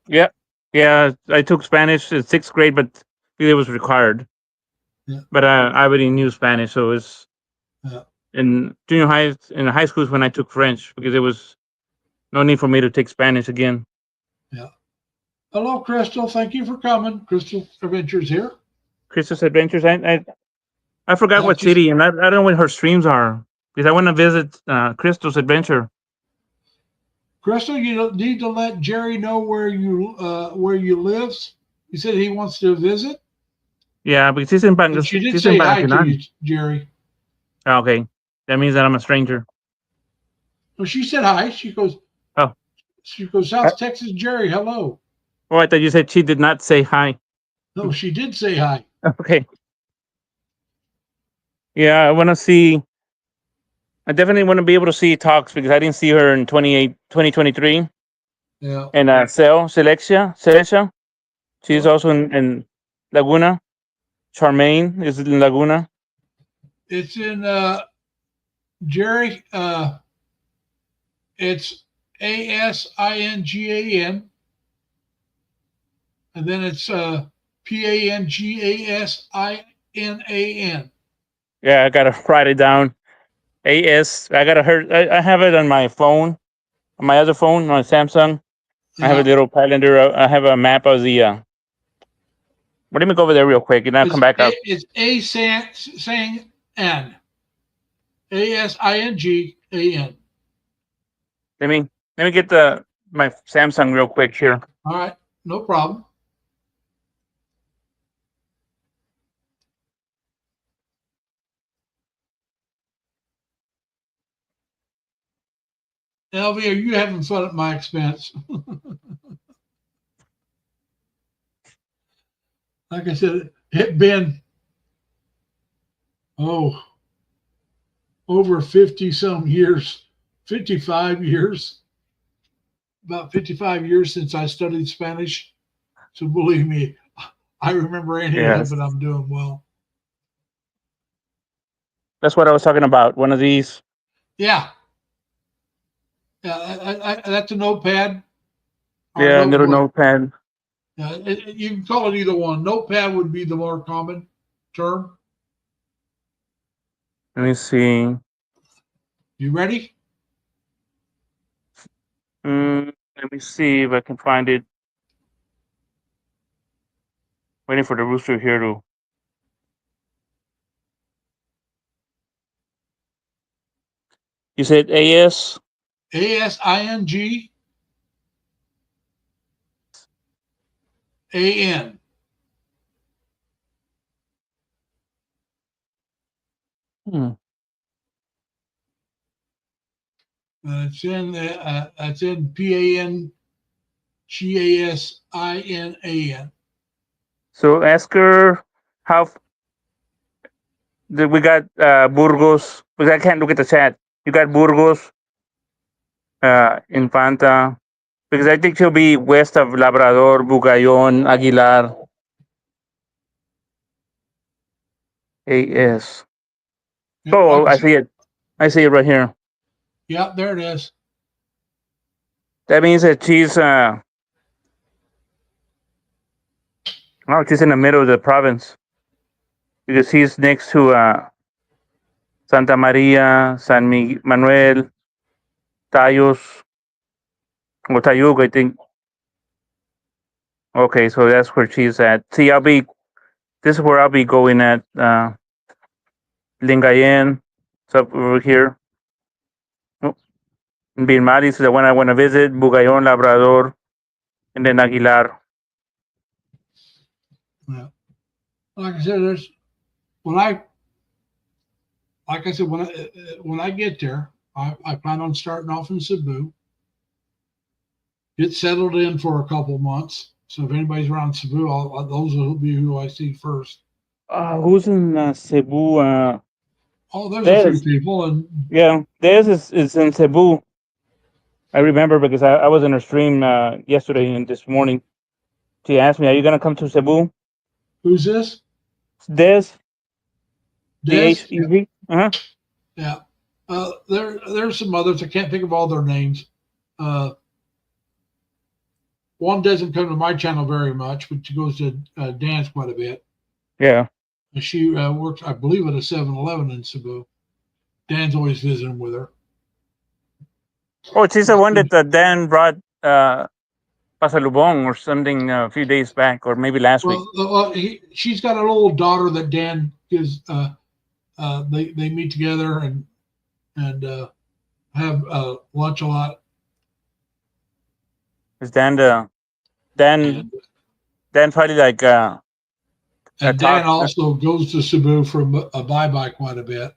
Yeah. I took Spanish in 6th grade, but it was required. Yeah. But I already knew Spanish, so it's Yeah. in junior high, in high school is when I took French because there was no need for me to take Spanish again. Yeah. Hello, Crystal. Thank you for coming. Crystal Adventures here. Crystal's Adventures. I forgot Yeah, what city, and I don't know what her streams are because I want to visit Crystal's Adventure. Crystal, you need to let Jerry know where you live. He said he wants to visit. Yeah, because she's in And she did she's in say hi to Pangasinan. you, Jerry. Okay, that means that I'm a stranger. Well, she said hi. She goes, Oh. She goes, South Texas, Jerry, hello. Oh, I thought you said she did not say hi. No, she did say hi. Okay. Yeah, I want to see. I definitely want to be able to see Talks because I didn't see her in 2023. Yeah. And Celestia. She's also in Laguna. Charmaine is in Laguna. It's in Jerry. It's ASINGAN. And then it's PANGASINAN. Yeah, I gotta write it down. I have it on my phone, on my other phone, on Samsung. I have a little calendar. I have a map of the Let me go over there real quick, and I'll come back up. It's Asing N. ASINGAN. Let me get my Samsung real quick here. All right, no problem. LV, are you having fun at my expense? Like I said, it been over 50 some years, 55 years, about 55 years since I studied Spanish. So believe me, I remember any of it, but I'm doing well. That's what I was talking about. One of these. Yeah. Yeah, that's a notepad. Yeah, little notepad. You can call it either one. Notepad would be the more common term. Let me see. You ready? Let me see if I can find it. Waiting for the rooster here to. You said AS? ASINGAN. It's in PANGASINAN. So ask her how we got Burgos, because I can't look at the chat. You got Burgos, Infanta, because I think she'll be west of Labrador, Bugayon, Aguilar. AS. Yeah, Oh, I see it. I see it right here. Yeah, there it is. That means that she's in the middle of the province, because he's next to Santa Maria, San Manuel, Tayos, or Tayug, I think. Okay, so that's where she's at. See, this is where I'll be going at, Lingayen. It's up over here. Bilmar is the one I want to visit, Bugayon, Labrador, and then Aguilar. Yeah. Like I said, when I get there, I plan on starting off in Cebu, get settled in for a couple months. So if anybody's around Cebu, those will be who I see first. Who's in Cebu? There's a few people, and yeah, theirs is in Cebu. I remember because I was in her stream yesterday and this morning. She asked me, "Are you gonna come to Cebu?" Who's this? Des. DHEV. Uh-huh. Yeah. There's some others. I can't think of all their names. One doesn't come to my channel very much, but she goes to dance quite a bit. Yeah. And she works, I believe, at a 7-Eleven in Cebu. Dan's always visiting with her. Oh, she's the one that Dan brought Pasalubong or something a few days back, or maybe last week. She's got a little daughter that Dan gives. They meet together and have lunch a lot. Is Dan probably like and Dan also goes to Cebu for a bye quite a bit.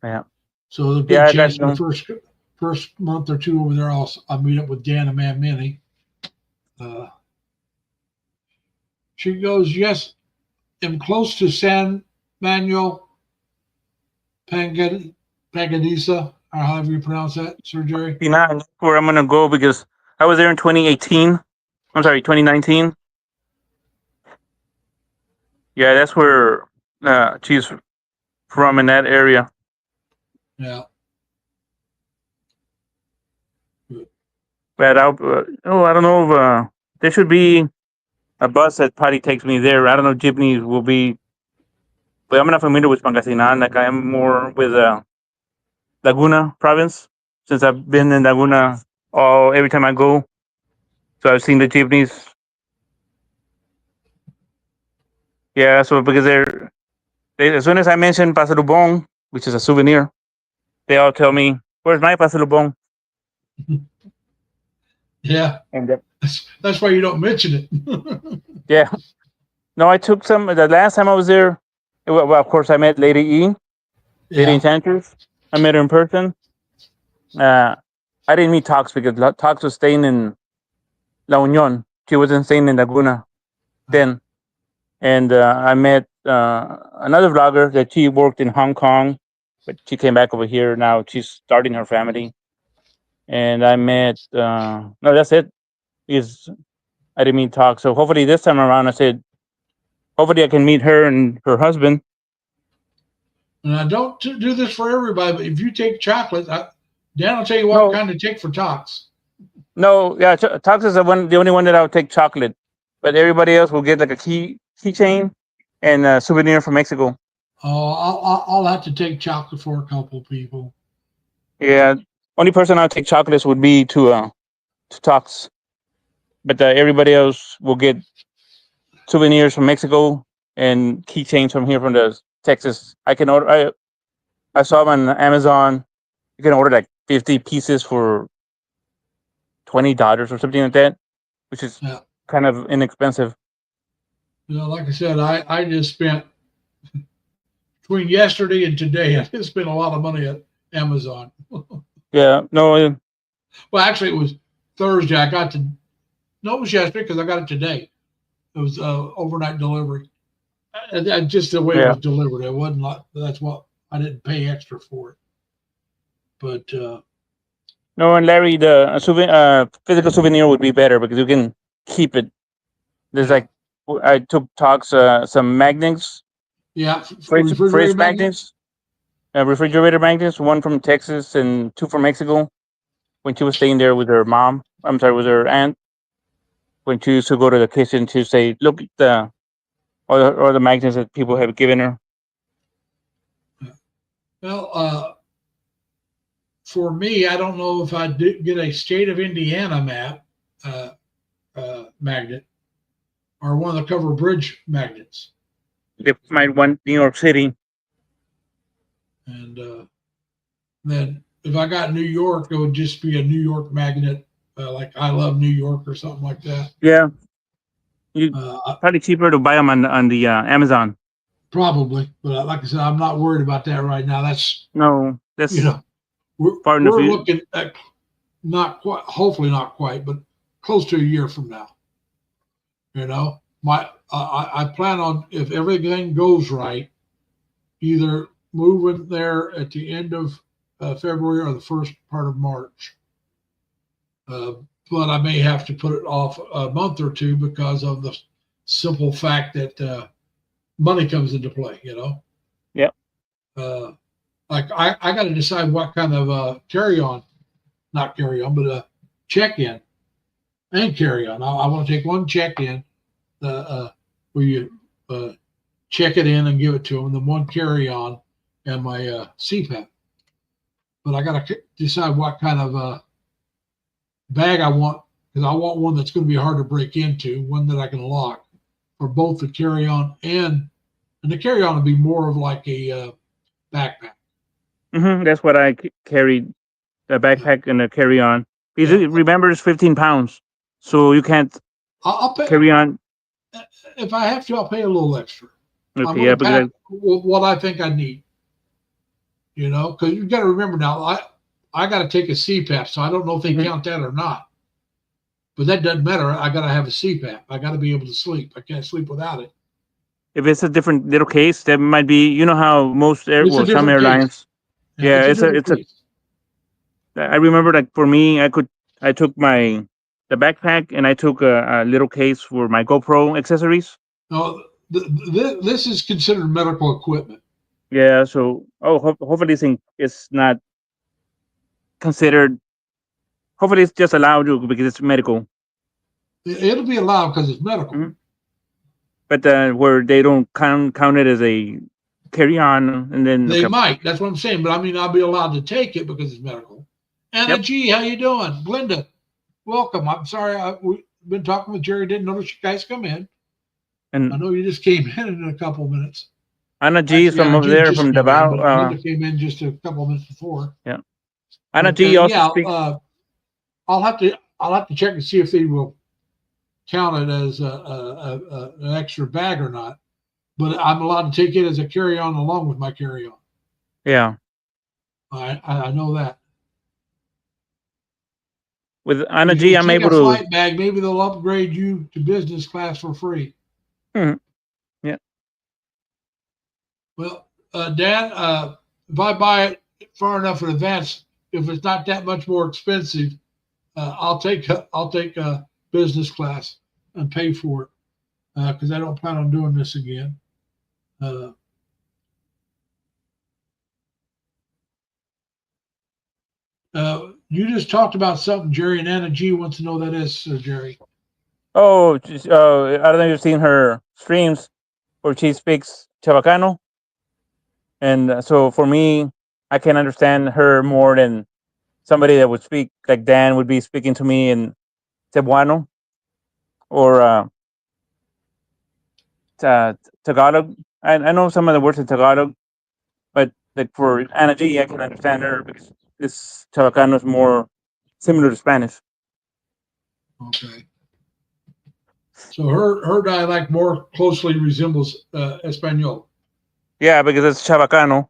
Yeah. So the big chance in the first month or two over there, I'll meet up with Dan and Man Minnie. She goes, yes, I'm close to San Manuel Pagadisa, or however you pronounce that, Sir Jerry. That's where I'm gonna go because I was there in 2018. I'm sorry, 2019. Yeah, that's where she's from, in that area. Yeah. But I don't know if there should be a bus that probably takes me there. I don't know if jeepneys will be, but I'm not familiar with Pangasinan. Like I am more with Laguna province, since I've been in Laguna every time I go. So I've seen the jeepneys. Yeah, so because they as soon as I mention pasalubong, which is a souvenir, they all tell me, "Where's my pasalubong?" Yeah, And that's why you don't mention it. yeah, no, I took some. The last time I was there, well, of course, I met Lady E, Lady Yeah, Enchantress. I met her in person. I didn't meet Tox because Tox was staying in La Union. She wasn't staying in Laguna then. And I met another vlogger that she worked in Hong Kong, but she came back over here. Now she's starting her family. And I met, no, that's it. Is I didn't meet Talk. So hopefully this time around, I said, hopefully I can meet her and her husband. and I don't do this for everybody, but if you take chocolate, Dan will tell you what No, kind to take for Tox. no, yeah, Talk is the only one that I would take chocolate, but everybody else will get like a keychain and a souvenir from Mexico. Oh, I'll have to take chocolate for a couple people. Yeah, only person I'll take chocolates would be to Talks, but everybody else will get souvenirs from Mexico and keychains from here from the Texas. I can order. I saw them on Amazon. You can order like 50 pieces for $20 or something like that, which is Yeah. kind of inexpensive. Like I said, I just spent between yesterday and today, I just spent a lot of money at Amazon. Yeah, no, Well, actually, it was Thursday. No, it was yesterday because I got it today. It was overnight delivery. And just the way it yeah, was delivered, it wasn't like that's what I didn't pay extra for it. But no. And Larry, the physical souvenir would be better because you can keep it. There's yeah, like I took Talks some magnets, yeah, fridge refrigerator magnets. magnets, refrigerator magnets, one from Texas and two from Mexico. When she was staying there with her mom, I'm sorry, with her aunt. When she used to go to the kitchen to say, "Look at the or the magnets that people have given her." Well, for me, I don't know if I get a state of Indiana map magnet or one of the cover bridge magnets. They might want New York City. And then if I got New York, it would just be a New York magnet, like I love New York or something like that. Yeah, you Uh, probably cheaper to buy them on the Amazon. Probably, but like I said, I'm not worried about that right now. That's No, that's you know far in the we're future. looking at not quite, hopefully not quite, but close to a year from now. I plan on, if everything goes right, either moving there at the end of February or the first part of March. But I may have to put it off a month or two because of the simple fact that money comes into play. Yep. Like I got to decide what kind of not carry on, but check in and carry on. I want to take one check in where you check it in and give it to them, and then one carry on and my CPAP. But I got to decide what kind of bag I want, because I want one that's going to be hard to break into, one that I can lock for both the carry on and the carry on will be more of like a backpack. That's what I carried, the backpack and the carry on. Because Yeah. remember, it's 15 pounds, so you can't I'll pay carry on. if I have to. I'll pay a little extra. I'm Okay, going yeah, to pack because what I think I need. Because you got to remember now, I got to take a CPAP, so I don't know if they count that or not. But that doesn't matter. I got to have a CPAP. I got to be able to sleep. I can't sleep without it. if it's a different little case, that might be. You know how most It's a some different airlines. case. Yeah, it's a different case. I remember, like for me, I took the backpack and I took a little case for my GoPro accessories. No, this is considered medical equipment. Yeah, so hopefully this thing is not considered. Hopefully it's just allowed to because it's medical. It'll be allowed because it's medical. Mhm. But where they don't count it as a carry on, and then They might. That's what I'm saying. But I mean, I'll be allowed to take it because it's medical. Anna Yep. G, how you doing? Glenda, welcome. I'm sorry we've been talking with Jerry. Didn't notice you guys come in. And I know you just came in a couple of minutes. Anna G is Actually, from Anna over G there, just from came in, Davao. but Linda came in just a couple of minutes before. Yeah. Anna But, G also yeah, speaks. I'll have to check and see if they will count it as an extra bag or not. But I'm allowed to take it as a carry-on along with my carry-on. Yeah. I know that. With Anna If G, you I'm take able a to. flight bag, maybe they'll upgrade you to business class for free. Mhm. Yeah. Well, Dan, if I buy it far enough in advance, if it's not that much more expensive, I'll take a business class and pay for it because I don't plan on doing this again. You just talked about something, Jerry, and Anna G wants to know what that is, Sir Jerry. Oh, I don't know if you've seen her streams where she speaks Chavacano. And so for me, I can understand her more than somebody that would speak like Dan would be speaking to me in Cebuano or Tagalog. I know some of the words in Tagalog, but like for Anna G, I can understand her because this Chavacano is more similar to Spanish. Okay. So her dialect more closely resembles Espanol. Yeah, because it's Chavacano.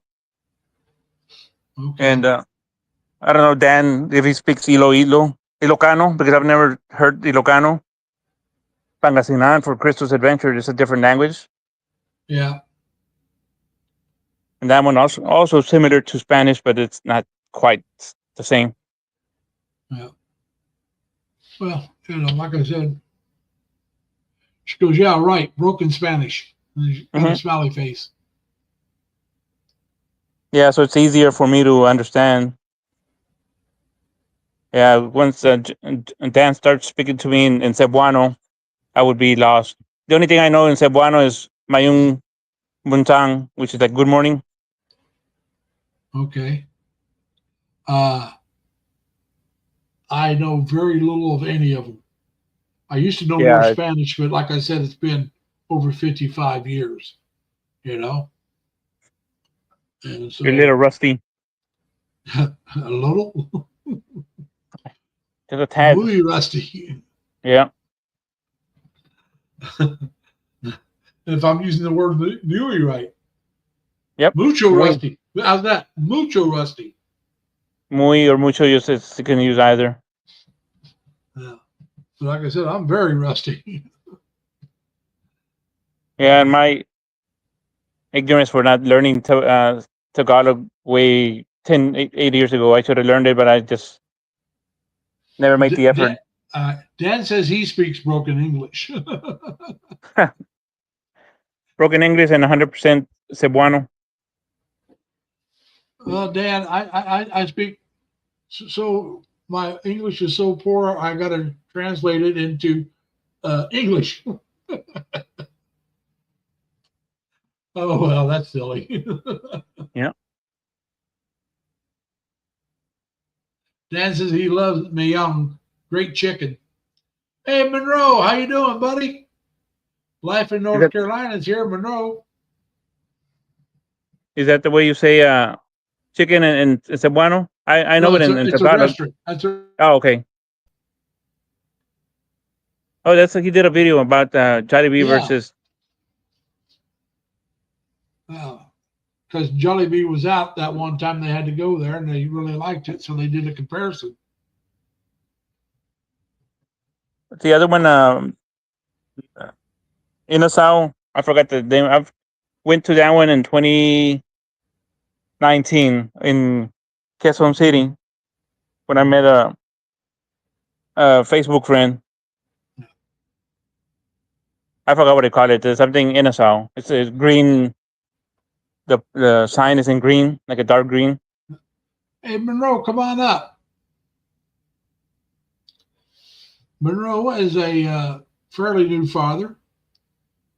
Okay. And I don't know, Dan, if he speaks Ilocano, because I've never heard Ilocano. Pangasinan for Crystal's Adventure is a different language. Yeah. And that one also similar to Spanish, but it's not quite the same. Yeah. Well, like I said, she goes, yeah, right, broken Spanish. And she's got a smiley face. Yeah, so it's easier for me to understand. Yeah, once Dan starts speaking to me in Cebuano, I would be lost. The only thing I know in Cebuano is Mayung Buntang, which is like good morning. Okay. I know very little of any of them. I used to know more Spanish, but like I said, it's been over 55 years, And so You're a little rusty. a little? Just a tad. Muy rusty. Yeah. If I'm using the word muy right. Yep. Mucho rusty. How's that? Mucho rusty. Muy or mucho, you can use either. Yeah. So like I said, I'm very rusty. Yeah, and my ignorance for not learning Tagalog way 8 years ago. I should have learned it, but I just never made the effort. Dan says he speaks broken English. Broken English and 100% Cebuano. Well, Dan, I speak, so my English is so poor, I got to translate it into English. Oh, well, that's silly. Yeah. Dan says he loves me young. Great chicken. Hey, Monroe, how you doing, buddy? Life in North Carolina is here, Monroe. Is that the way you say chicken in Cebuano? I know it in it's Tagalog. A restaurant. Oh, okay. Oh, he did a video about Jollibee versus. Because Jollibee was out that one time they had to go there and they really liked it, so they did a comparison. The other one, Inasal, I forgot the name. I went to that one in 2019 in Quezon City when I met a Facebook friend. I forgot what they call it. There's something Inasal. It's a green. The sign is in green, like a dark green. Hey, Monroe, come on up. Monroe is a fairly new father.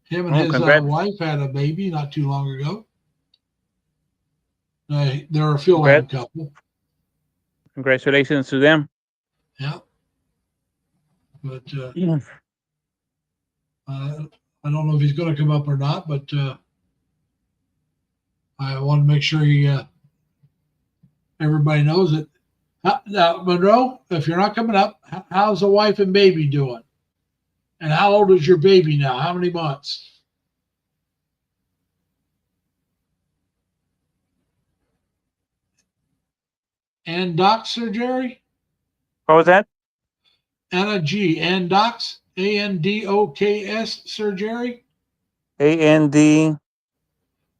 Him and his wife had a baby not too long ago. They're a feline couple. Congratulations to them. Yeah. But I don't know if he's going to come up or not, but I want to make sure everybody knows it. Now, Monroe, if you're not coming up, how's the wife and baby doing? And how old is your baby now? How many months? And Docs, Sir Jerry? What was that? Anna G. And Docs, ANDOKS, Sir Jerry? AND.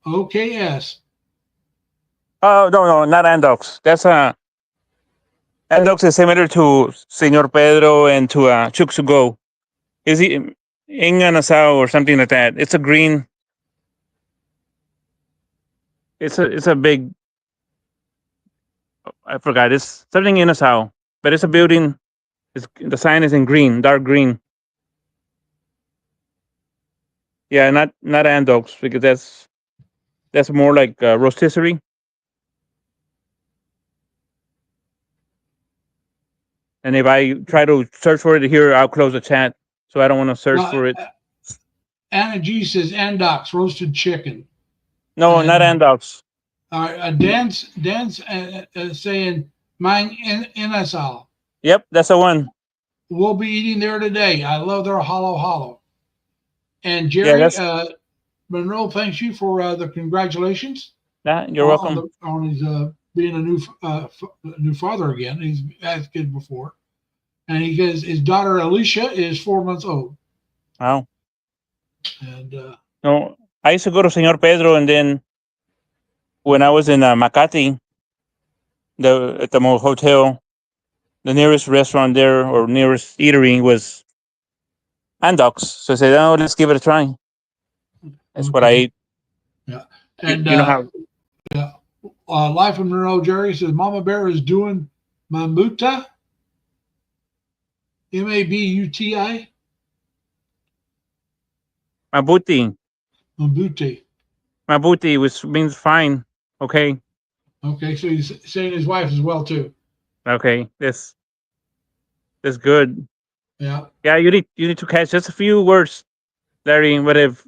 OKS. Oh no, not Andox. That's Andox is similar to Senor Pedro and to Chooks to Go. Is he Inganasao or something like that? It's a green. It's a big. I forgot. It's something in Asao, but it's a building. The sign is in green, dark green. Yeah, not Andox because that's more like rotisserie. And if I try to search for it here, I'll close the chat. So I don't want to search for it. Anna G says Andox roasted chicken. No, not Andox. Dan's saying mine in us all. Yep, that's the one. We'll be eating there today. I love their hollow hollow. And Yeah, Jerry, that's Monroe, thanks you for the congratulations. you're welcome. On his being a new father again. He's had kids before, and he says his daughter Alicia is 4 months old. Wow. And No, I used to go to Senor Pedro, and then when I was in Makati, at the hotel, the nearest restaurant there or nearest eatery was Andox. So I said, "Oh, let's give it a try." That's what I ate. Yeah, and you know how. Yeah. Life of Monroe Jerry says Mama Bear is doing Mamuta, Mabuti, Mabuti. Mabuti. Mabuti, which means fine. Okay. Okay, so he's saying his wife as well too. Okay. That's good. Yeah. Yeah, you need to catch just a few words, Larry. But if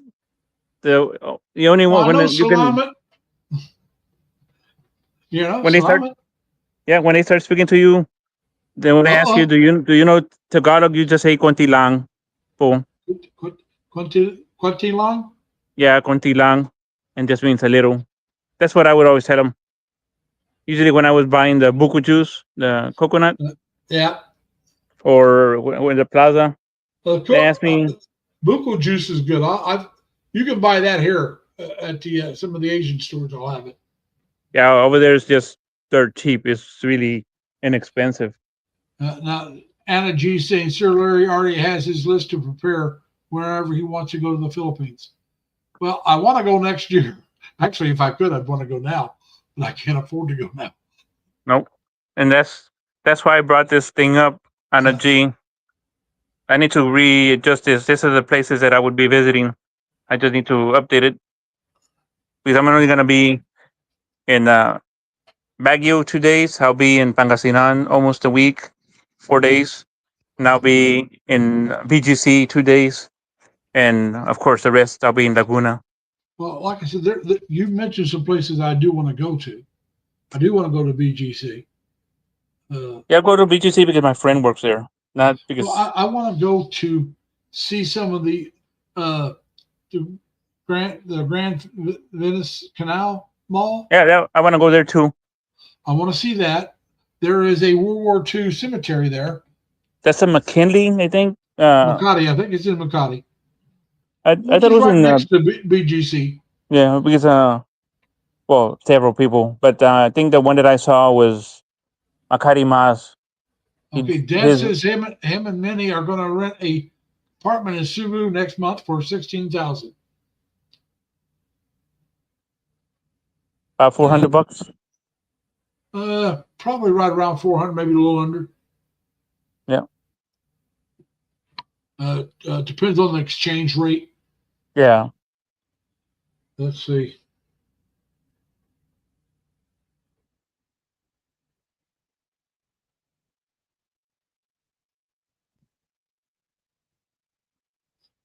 the only one when you can Salamat. You know, when they start Salamat. when they start speaking to you, then when they ask you, do you know Tagalog? You just say konti lang po. Konti lang? Yeah, konti lang, and just means a little. That's what I would always tell them. Usually when I was buying the buko juice, the coconut, Yeah. or when the plaza, they ask me. Buko juice is good. You can buy that here at the some of the Asian stores. I'll have it. Yeah, over there is just dirt cheap. It's really inexpensive. Now, Anna G saying Sir Larry already has his list to prepare wherever he wants to go to the Philippines. Well, I want to go next year. Actually, if I could, I'd want to go now, but I can't afford to go now. Nope. And that's why I brought this thing up, Anna G. I need to readjust this. These are the places that I would be visiting. I just need to update it because I'm only gonna be in Baguio 2 days. I'll be in Pangasinan almost a week, 4 days. And I'll be in BGC 2 days, and of course the rest I'll be in Laguna. Well, like I said, you mentioned some places I do want to go to. I do want to go to BGC. Yeah, I'll go to BGC because my friend works there, not because. Well, I want to go to see some of the Grand Venice Canal Mall. Yeah, I want to go there too. I want to see that. There is a World War II cemetery there. That's in McKinley, I think. Makati, I think it's in Makati. I thought it was right in next to BGC. Yeah, because well, several people, but I think the one that I saw was Makati Mas. Okay, Dan says him and Minnie are going to rent a apartment in Subaru next month for $16,000. About $400. Probably right around 400, maybe a little under. Yeah. Depends on the exchange rate. Yeah. Let's see.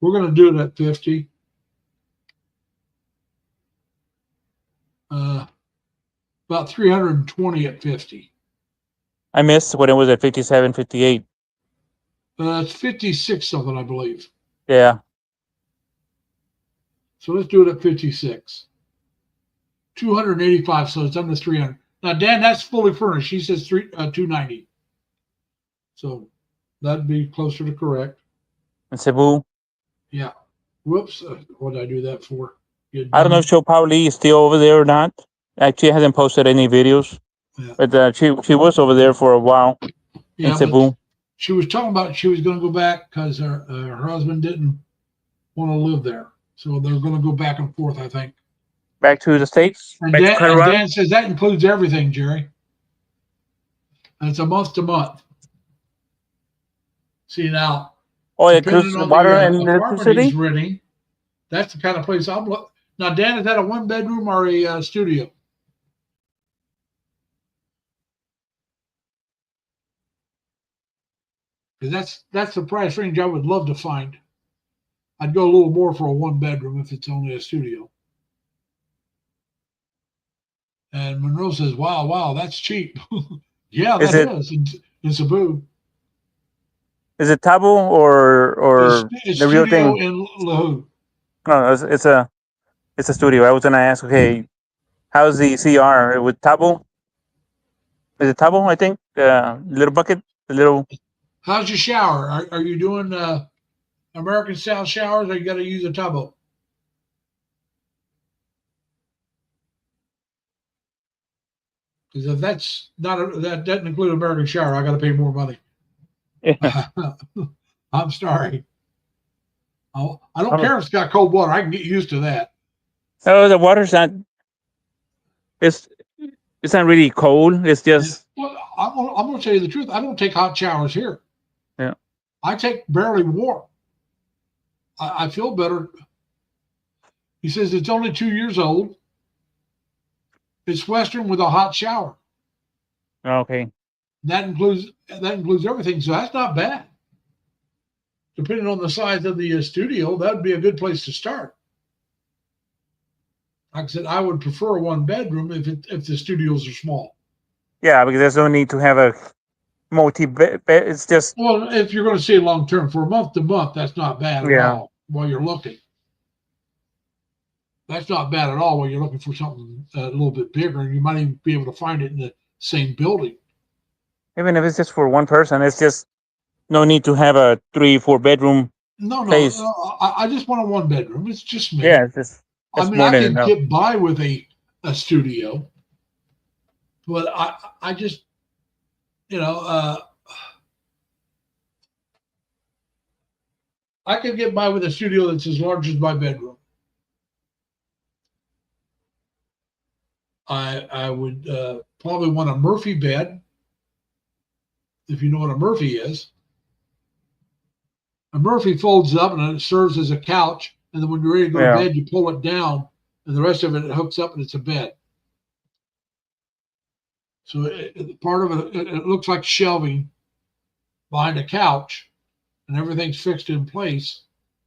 We're going to do it at 50. About 320 at 50. I missed when it was at 57, 58. It's 56 something, I believe. Yeah. So let's do it at 56. 285, so it's under 300. Now, Dan, that's fully furnished. He says 290. So that'd be closer to correct. And Cebu. Yeah. Whoops. What did I do that for? I don't know if Joe Pauli is still over there or not. Actually, hasn't posted any videos. Yeah. But she was over there for a while Yeah, in Cebu. she was talking about she was going to go back because her husband didn't want to live there. So they're going to go back and forth, I think. Back to the States? And Back to Dan, Colorado? Dan says that includes everything, Jerry. And it's a month to month. See, now, Oh, it depending includes on water the and apartment he's electricity? renting, that's the kind of place I'm looking. Now, Dan, is that a one bedroom or a studio? Because that's the price range I would love to find. I'd go a little more for a one bedroom if it's only a studio. And Monroe says, wow, that's cheap. Yeah, Is that it- is in Cebu. Is it Tabo or It's the real studio thing? in Lahu. No, it's a studio. I was gonna ask, okay, how's the CR with Tabo? Is it Tabo? I think the little bucket, the little. How's your shower? Are you doing American style showers, or you got to use a tub? Because if that's not that doesn't include American shower, I got to pay more money. I'm sorry. I don't care if it's got cold water. I can get used to that. Oh, the water's not. It's not really cold. It's just. Well, I'm going to tell you the truth. I don't take hot showers here. Yeah. I take barely warm. I feel better. He says it's only 2 years old. It's Western with a hot shower. Okay. That includes everything. So that's not bad. Depending on the size of the studio, that would be a good place to start. Like I said, I would prefer a one bedroom if the studios are small. Yeah, because there's no need to have a multi-bed. It's just. Well, if you're going to stay long term for month to month, that's not bad at Yeah. all. While you're looking, that's not bad at all. While you're looking for something a little bit bigger, and you might even be able to find it in the same building. Even if it's just for one person, it's just no need to have a 3-4 bedroom. No, Place. I just want a one bedroom. It's just me. Yeah, it's I mean, more I than can enough. get by with a studio, but I just, I can get by with a studio that's as large as my bedroom. I would probably want a Murphy bed, if you know what a Murphy is. A Murphy folds up and it serves as a couch, and then when you're ready to go Yeah. to bed, you pull it down, and the rest of it hooks up and it's a bed. So part of it looks like shelving behind a couch, and everything's fixed in place,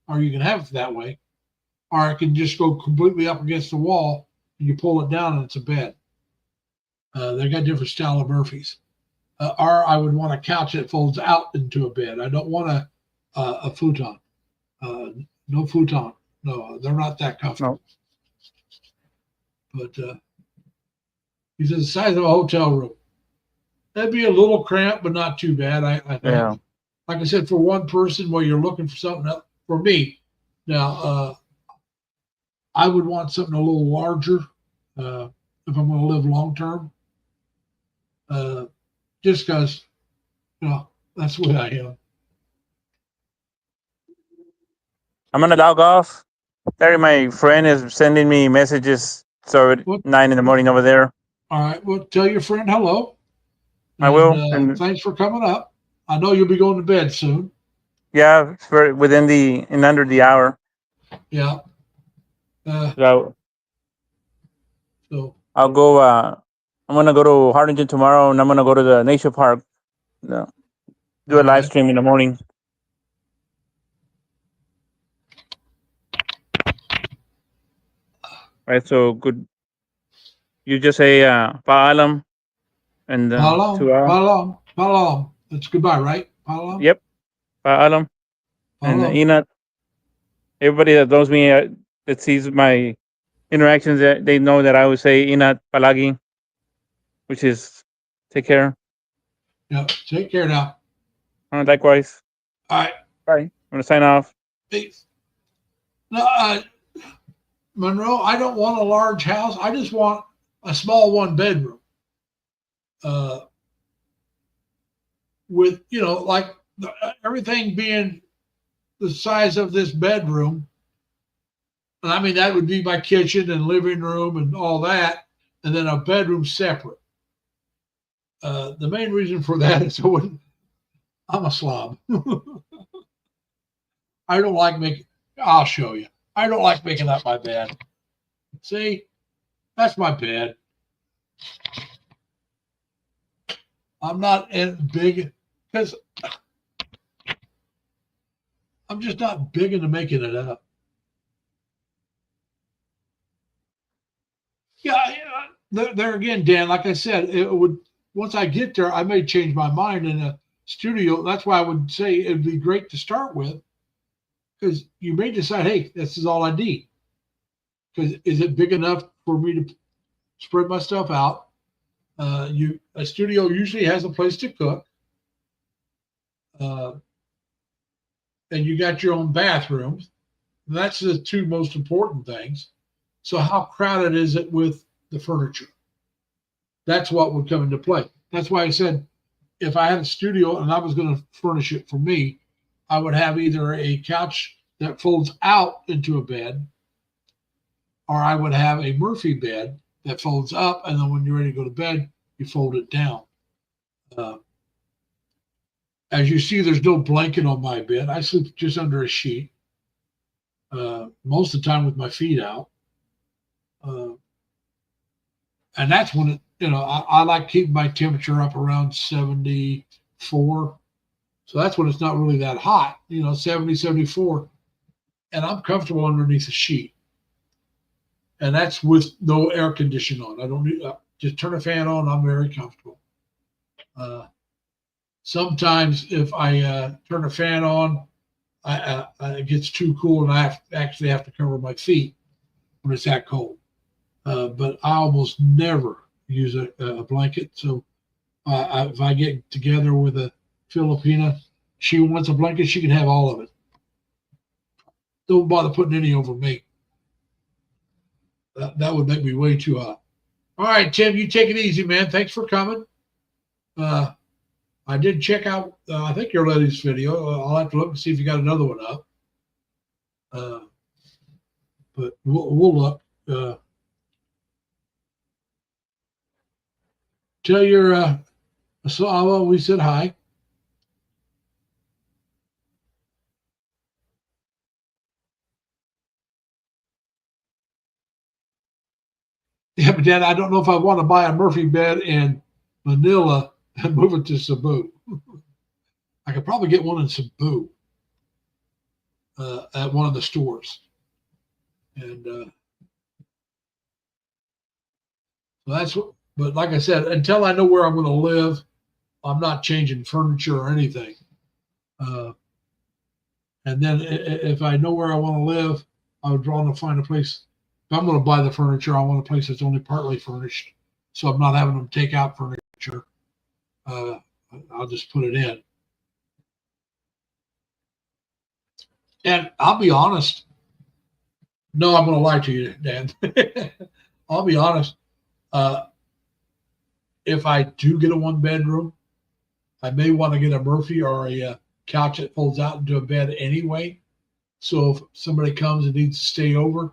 or you can have it that way, or it can just go completely up against the wall and you pull it down and it's a bed. They got different style of Murphys. Or I would want a couch that folds out into a bed. I don't want a futon. No futon. No, they're not that comfortable. No. But he says the size of a hotel room. That'd be a little cramped, but not too bad. I think. Yeah. Like I said, for one person, while you're looking for something else, for me, now I would want something a little larger if I'm going to live long term. Just because, that's what I am. I'm gonna log off. There, my friend is sending me messages. So at What? 9 in the morning over there. All right. Well, tell your friend hello. I will. And thanks for coming up. I know you'll be going to bed soon. Yeah, for under the hour. Yeah. So So I'll go. I'm gonna go to Harlingen tomorrow, and I'm gonna go to the nature park. Do a live Alright. stream in the morning. right? So good. You just say paalam and Paalam, to paalam, paalam. That's goodbye, right? Paalam, yep, paalam and paalam. inat. Everybody that knows me, that sees my interactions, they know that I would say inat palagi, which is take care. Yeah, take care now. Likewise. All right. Bye. I'm gonna sign off. Peace. No, Monroe, I don't want a large house. I just want a small one bedroom. With, like everything being the size of this bedroom. And I mean, that would be my kitchen and living room and all that. And then a bedroom separate. The main reason for that is I'm a slob. I don't like making, I'll show you. I don't like making up my bed. See, that's my bed. I'm not big because I'm just not big into making it up. Yeah, there again, Dan, like I said, it would, once I get there, I may change my mind in a studio. That's why I would say it'd be great to start with, because you may decide, hey, this is all I need. Because is it big enough for me to spread my stuff out? A studio usually has a place to cook, and you got your own bathrooms. That's the two most important things. So how crowded is it with the furniture? That's what would come into play. That's why I said if I had a studio and I was going to furnish it for me, I would have either a couch that folds out into a bed, or I would have a Murphy bed that folds up, and then when you're ready to go to bed, you fold it down. As you see, there's no blanket on my bed. I sleep just under a sheet, most of the time with my feet out. And that's when I like keeping my temperature up around 74. So that's when it's not really that hot, 70, 74. And I'm comfortable underneath a sheet. And that's with no air conditioning on. I don't need, just turn a fan on. I'm very comfortable. Sometimes if I turn a fan on, it gets too cool and I actually have to cover my feet when it's that cold. But I almost never use a blanket. So if I get together with a Filipina, she wants a blanket, she can have all of it. Don't bother putting any over me. That would make me way too hot. All right, Tim, you take it easy, man. Thanks for coming. I did check out, I think, your lady's video. I'll have to look and see if you got another one up. But we'll look. Tell your Asawa we said hi. Yeah, but Dad, I don't know if I want to buy a Murphy bed in Manila and move it to Cebu. I could probably get one in Cebu at one of the stores. And so that's what, but like I said, until I know where I'm going to live, I'm not changing furniture or anything. And then if I know where I want to live, I would want to find a place. If I'm going to buy the furniture, I want a place that's only partly furnished. So I'm not having them take out furniture. I'll just put it in. And I'll be honest. No, I'm going to lie to you, Dan. I'll be honest. If I do get a one bedroom, I may want to get a Murphy or a couch that folds out into a bed anyway. So if somebody comes and needs to stay over,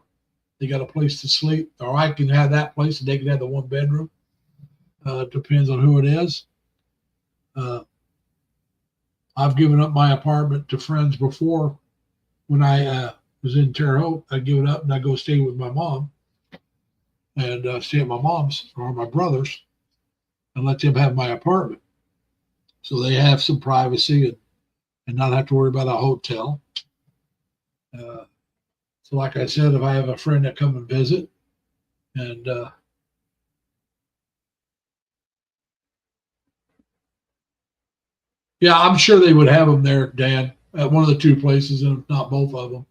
they got a place to sleep, or I can have that place and they can have the one bedroom. Depends on who it is. I've given up my apartment to friends before. When I was in Terre Haute, I'd give it up and I'd go stay with my mom and stay at my mom's or my brother's and let them have my apartment. So they have some privacy and not have to worry about a hotel. So like I said, if I have a friend that come and visit, And yeah, I'm sure they would have them there, Dan, at one of the two places, and if not both of them.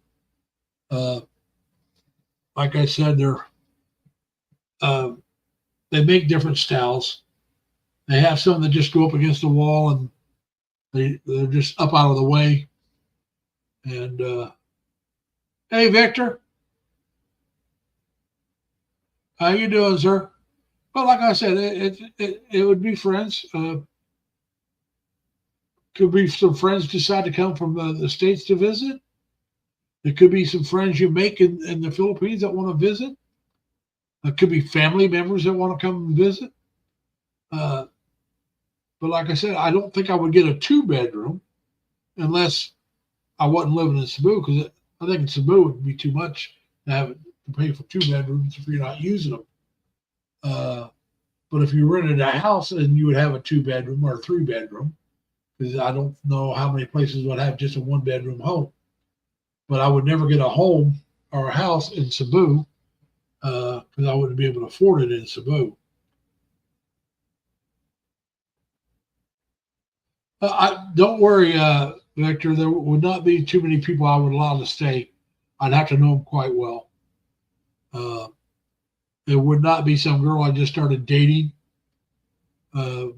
Like I said, they make different styles. They have some that just go up against the wall and they're just up out of the way. And hey, Victor, how you doing, sir? Well, like I said, it would be friends. Could be some friends decide to come from the States to visit. It could be some friends you make in the Philippines that want to visit. It could be family members that want to come and visit. But like I said, I don't think I would get a 2-bedroom unless I wasn't living in Cebu, because I think in Cebu it would be too much to pay for 2 bedrooms if you're not using them. But if you rented a house, and you would have a 2-bedroom or a 3-bedroom, because I don't know how many places would have just a 1-bedroom home. But I would never get a home or a house in Cebu because I wouldn't be able to afford it in Cebu. Don't worry, Victor. There would not be too many people I would allow to stay. I'd have to know them quite well. There would not be some girl I just started dating. They're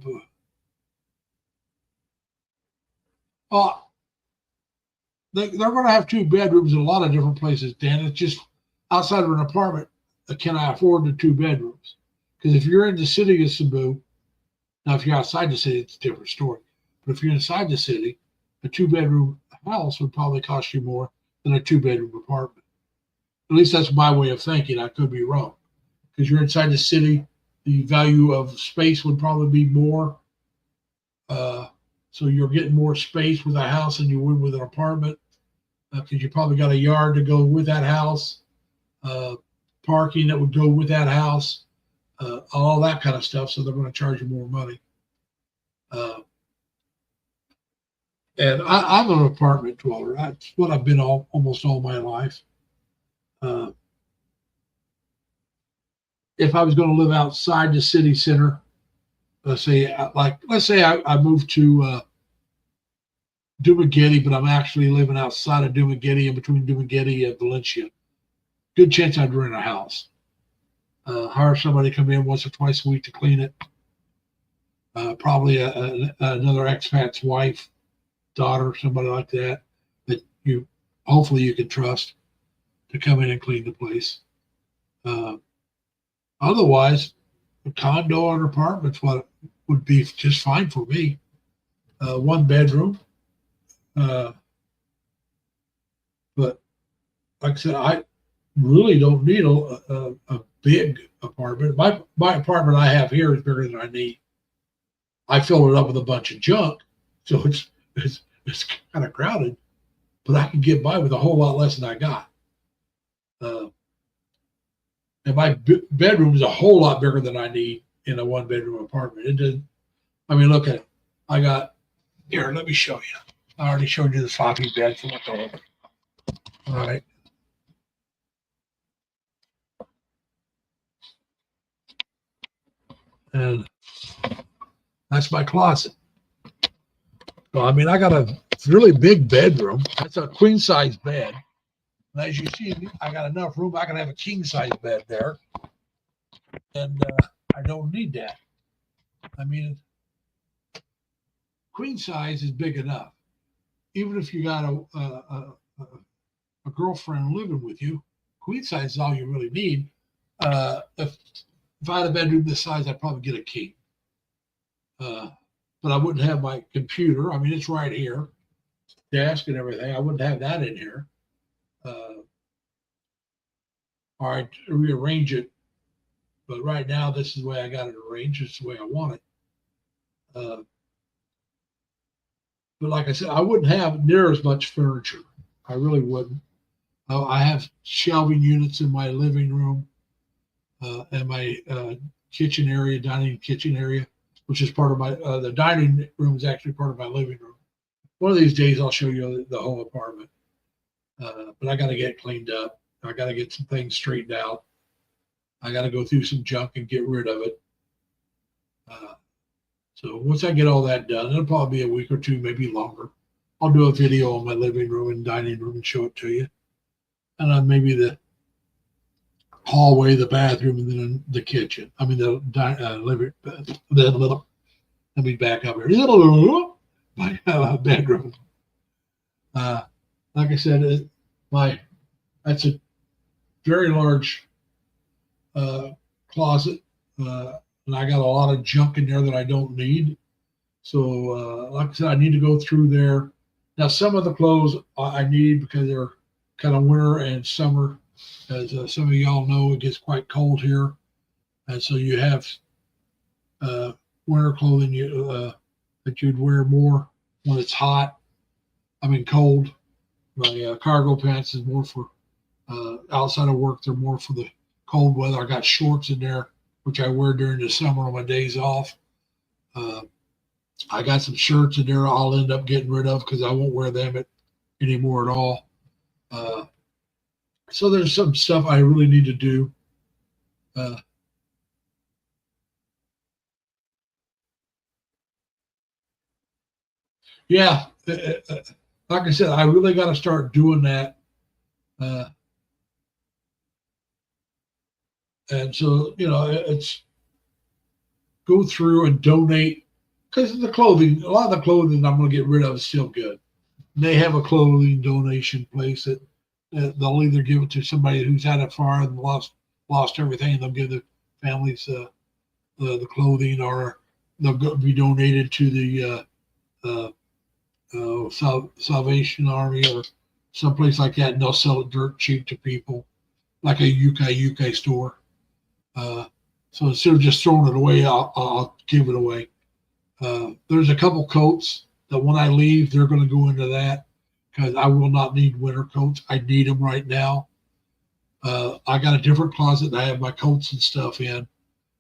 going to have 2 bedrooms in a lot of different places, Dan. It's just outside of an apartment, can I afford the 2 bedrooms? Because if you're in the city of Cebu, now if you're outside the city, it's a different story. But if you're inside the city, a 2-bedroom house would probably cost you more than a 2-bedroom apartment. At least that's my way of thinking. I could be wrong. Because you're inside the city, the value of space would probably be more. So you're getting more space with a house than you would with an apartment, because you probably got a yard to go with that house, parking that would go with that house, all that kind of stuff. So they're going to charge you more money. And I'm an apartment dweller. That's what I've been almost all my life. If I was going to live outside the city center, let's say I moved to Dumaguete, but I'm actually living outside of Dumaguete, in between Dumaguete and Valencia. Good chance I'd rent a house. Hire somebody to come in once or twice a week to clean it. Probably another expat's wife, daughter, somebody like that hopefully you can trust to come in and clean the place. Otherwise, a condo or an apartment's what would be just fine for me. 1 bedroom. But like I said, I really don't need a big apartment. My apartment I have here is bigger than I need. I fill it up with a bunch of junk, so it's kind of crowded, but I can get by with a whole lot less than I got. And my bedroom is a whole lot bigger than I need in a 1-bedroom apartment. It didn't. I mean, look at it. I got here. Let me show you. I already showed you the floppy bed for my dog. All right. And that's my closet. So, I mean, I got a really big bedroom. That's a queen size bed. And as you see, I got enough room. I can have a king size bed there. And I don't need that. I mean, queen size is big enough. Even if you got a girlfriend living with you, queen size is all you really need. If I had a bedroom this size, I'd probably get a king. But I wouldn't have my computer. I mean, it's right here, desk and everything. I wouldn't have that in here. Or I'd rearrange it. But right now, this is the way I got it arranged. It's the way I want it. But like I said, I wouldn't have near as much furniture. I really wouldn't. I have shelving units in my living room and my kitchen area, dining kitchen area, which is part of my, the dining room is actually part of my living room. One of these days, I'll show you the whole apartment. But I got to get cleaned up. I got to get some things straightened out. I got to go through some junk and get rid of it. So once I get all that done, it'll probably be a week or two, maybe longer. I'll do a video on my living room and dining room and show it to you. And then maybe the hallway, the bathroom, and then the kitchen. I mean, the living, the little, let me back up here. My bedroom. Like I said, that's a very large closet. And I got a lot of junk in there that I don't need. So, like I said, I need to go through there. Now, some of the clothes I need because they're kind of winter and summer. As some of y'all know, it gets quite cold here. And so you have winter clothing that you'd wear more when it's hot. I mean, cold. My cargo pants is more for outside of work. They're more for the cold weather. I got shorts in there, which I wear during the summer on my days off. I got some shirts in there I'll end up getting rid of because I won't wear them anymore at all. So there's some stuff I really need to do. Yeah, like I said, I really got to start doing that. And so, it's go through and donate because the clothing, a lot of the clothing I'm going to get rid of is still good. They have a clothing donation place that they'll either give it to somebody who's had a fire and lost everything, and they'll give the families the clothing, or they'll be donated to the Salvation Army or someplace like that, and they'll sell it dirt cheap to people, like a UK store. So instead of just throwing it away, I'll give it away. There's a couple coats that when I leave, they're going to go into that because I will not need winter coats. I need them right now. I got a different closet that I have my coats and stuff in.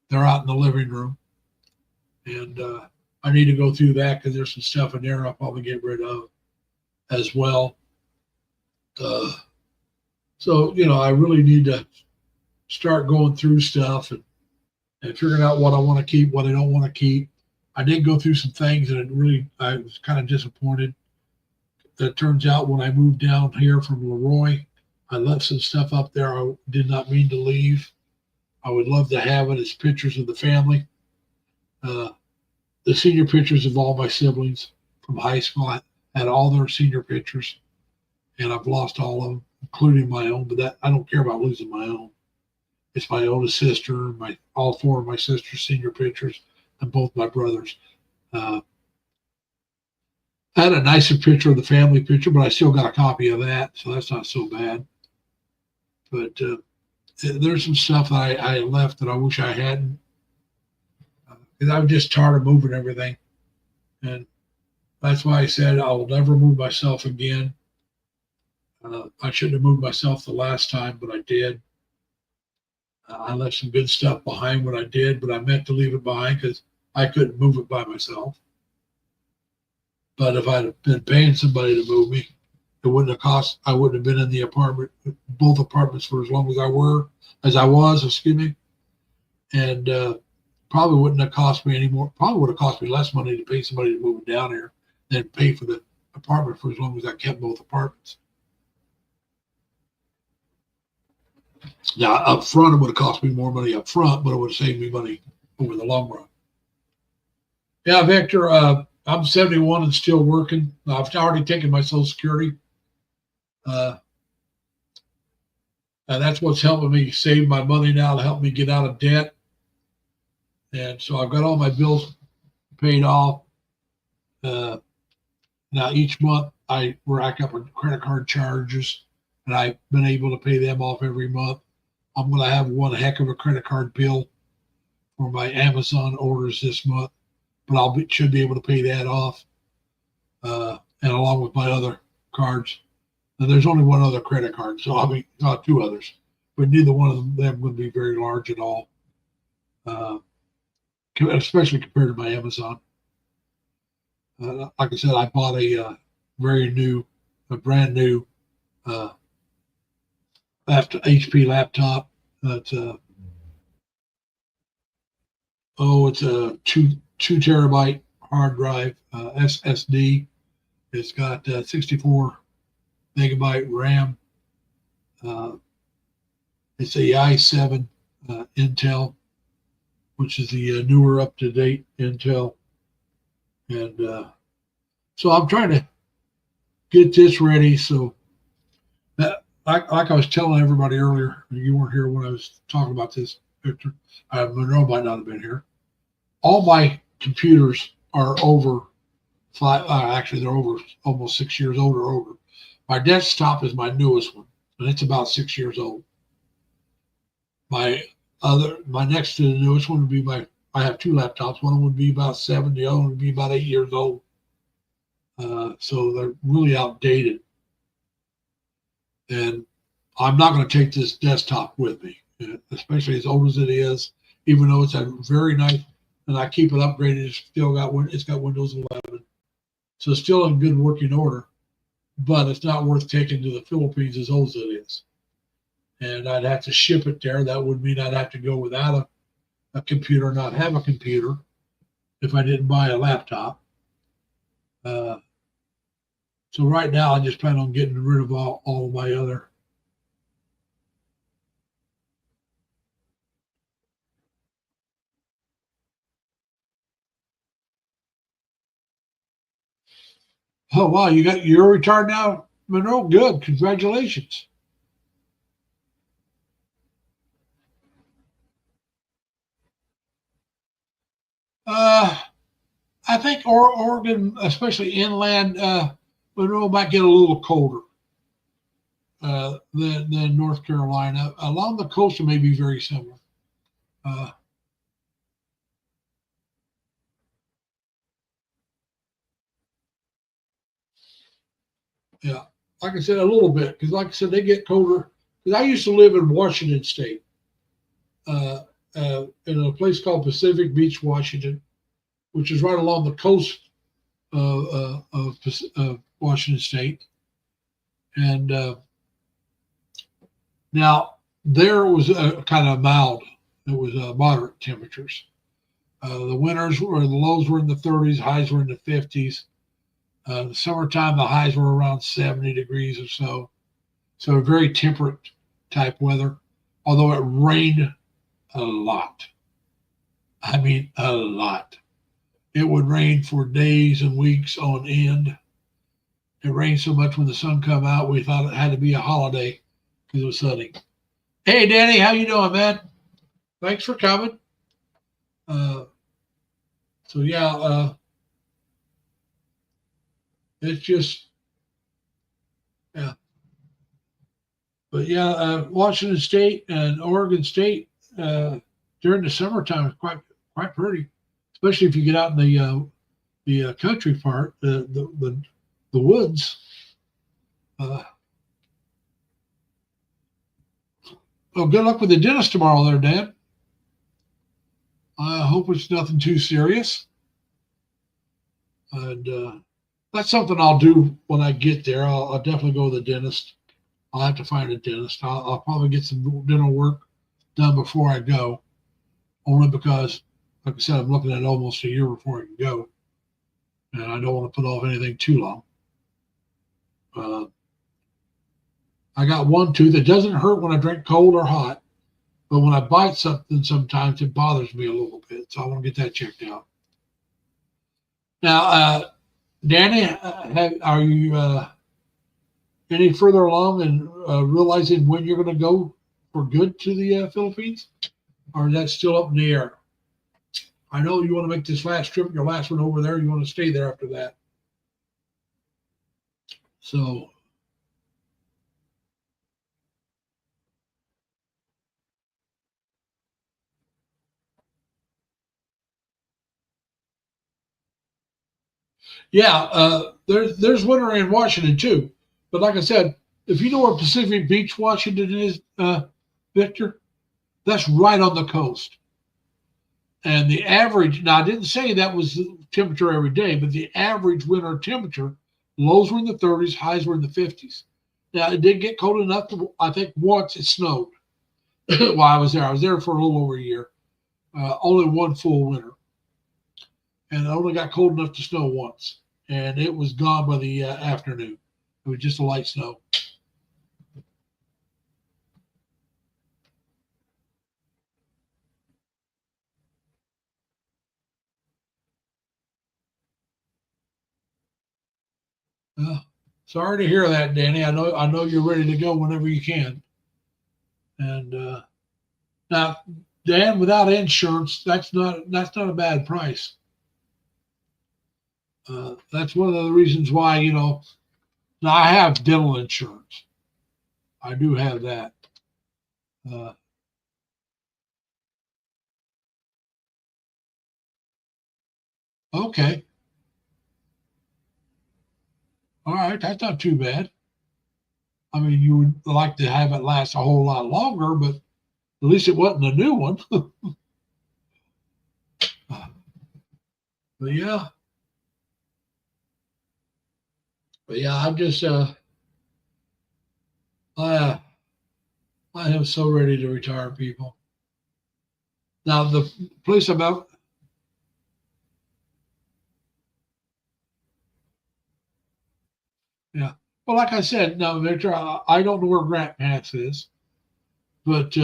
They're out in the living room. And I need to go through that because there's some stuff in there I'll probably get rid of as well. So, I really need to start going through stuff and figuring out what I want to keep, what I don't want to keep. I did go through some things and I was kind of disappointed. It turns out when I moved down here from Leroy, I left some stuff up there I did not mean to leave. I would love to have it as pictures of the family. The senior pictures of all my siblings from high school. I had all their senior pictures, and I've lost all of them, including my own. But that I don't care about losing my own. It's my oldest sister, all four of my sister's senior pictures, and both my brothers. I had a nicer picture of the family picture, but I still got a copy of that, so that's not so bad. But there's some stuff I left that I wish I hadn't, because I'm just tired of moving everything. And that's why I said I will never move myself again. I shouldn't have moved myself the last time, but I did. I left some good stuff behind when I did, but I meant to leave it behind because I couldn't move it by myself. But if I'd been paying somebody to move me, it wouldn't have cost. I wouldn't have been in the apartment, both apartments, for as long as I was. Excuse me, and probably wouldn't have cost me any more. Probably would have cost me less money to pay somebody to move it down here than pay for the apartment for as long as I kept both apartments. Now, up front, it would have cost me more money up front, but it would have saved me money over the long run. Yeah, Victor, I'm 71 and still working. I've already taken my Social Security. And that's what's helping me save my money now to help me get out of debt. And so I've got all my bills paid off. Now, each month I rack up credit card charges, and I've been able to pay them off every month. I'm going to have one heck of a credit card bill for my Amazon orders this month, but should be able to pay that off, and along with my other cards. Now, there's only one other credit card, so not two others, but neither one of them would be very large at all, especially compared to my Amazon. Like I said, I bought a brand new HP laptop that's Oh, it's a two terabyte hard drive, SSD. It's got 64 megabyte RAM. It's a i7 Intel, which is the newer, up to date Intel, and so I'm trying to get this ready. So that, like I was telling everybody earlier, you weren't here when I was talking about this, Victor. Monroe might not have been here. All my computers are over actually they're over almost 6 years old or older. My desktop is my newest one, and it's about 6 years old. My next to the newest one would be I have two laptops. One would be about 7, the other one would be about 8 years old. So they're really outdated. And I'm not going to take this desktop with me, especially as old as it is, even though it's a very nice, and I keep it upgraded. It's got Windows 11. So it's still in good working order, but it's not worth taking to the Philippines as old as it is. And I'd have to ship it there. That would mean I'd have to go without a computer, not have a computer if I didn't buy a laptop. So right now, I just plan on getting rid of all of my other. Oh, wow, you're retired now, Monroe? Good, congratulations. I think Oregon, especially inland, Monroe might get a little colder than North Carolina. Along the coast, it may be very similar. Yeah, like I said, a little bit, because like I said, they get colder. Because I used to live in Washington State, in a place called Pacific Beach, Washington, which is right along the coast of Washington State. And now there was kind of mild. It was moderate temperatures. The winters the lows were in the 30s, highs were in the 50s. The summertime, the highs were around 70 degrees or so. So very temperate type weather, although it rained a lot. I mean, a lot. It would rain for days and weeks on end. It rained so much when the sun come out, we thought it had to be a holiday because it was sunny. Hey, Danny, how you doing, man? Thanks for coming. So yeah, it's just, yeah. But yeah, Washington State and Oregon State during the summertime is quite pretty, especially if you get out in the country part, the woods. Well, good luck with the dentist tomorrow, there, Dan. I hope it's nothing too serious. And that's something I'll do when I get there. I'll definitely go to the dentist. I'll have to find a dentist. I'll probably get some dental work done before I go, only because, like I said, I'm looking at almost a year before I can go, and I don't want to put off anything too long. I got one tooth. It doesn't hurt when I drink cold or hot, but when I bite something, sometimes it bothers me a little bit. So I want to get that checked out. Now, Danny, are you any further along in realizing when you're going to go for good to the Philippines, or is that still up in the air? I know you want to make this last trip, your last one over there. You want to stay there after that. So, yeah, there's winter in Washington too. But like I said, if you know where Pacific Beach, Washington is, Victor, that's right on the coast. And the average, now I didn't say that was the temperature every day, but the average winter temperature, lows were in the 30s, highs were in the 50s. Now it did get cold enough to, I think once it snowed while I was there. I was there for a little over a year. only one full winter, and it only got cold enough to snow once, and it was gone by the afternoon. It was just a light snow. Sorry to hear that, Danny. I know you're ready to go whenever you can. And now, Dan, without insurance, that's not a bad price. That's one of the reasons why, now I have dental insurance. I do have that. Okay. All right. That's not too bad. I mean, you would like to have it last a whole lot longer, but at least it wasn't a new one. But yeah. I'm just I am so ready to retire, people. Now the place I'm out. Yeah. Well, like I said, now Victor, I don't know where Grant Pass is, but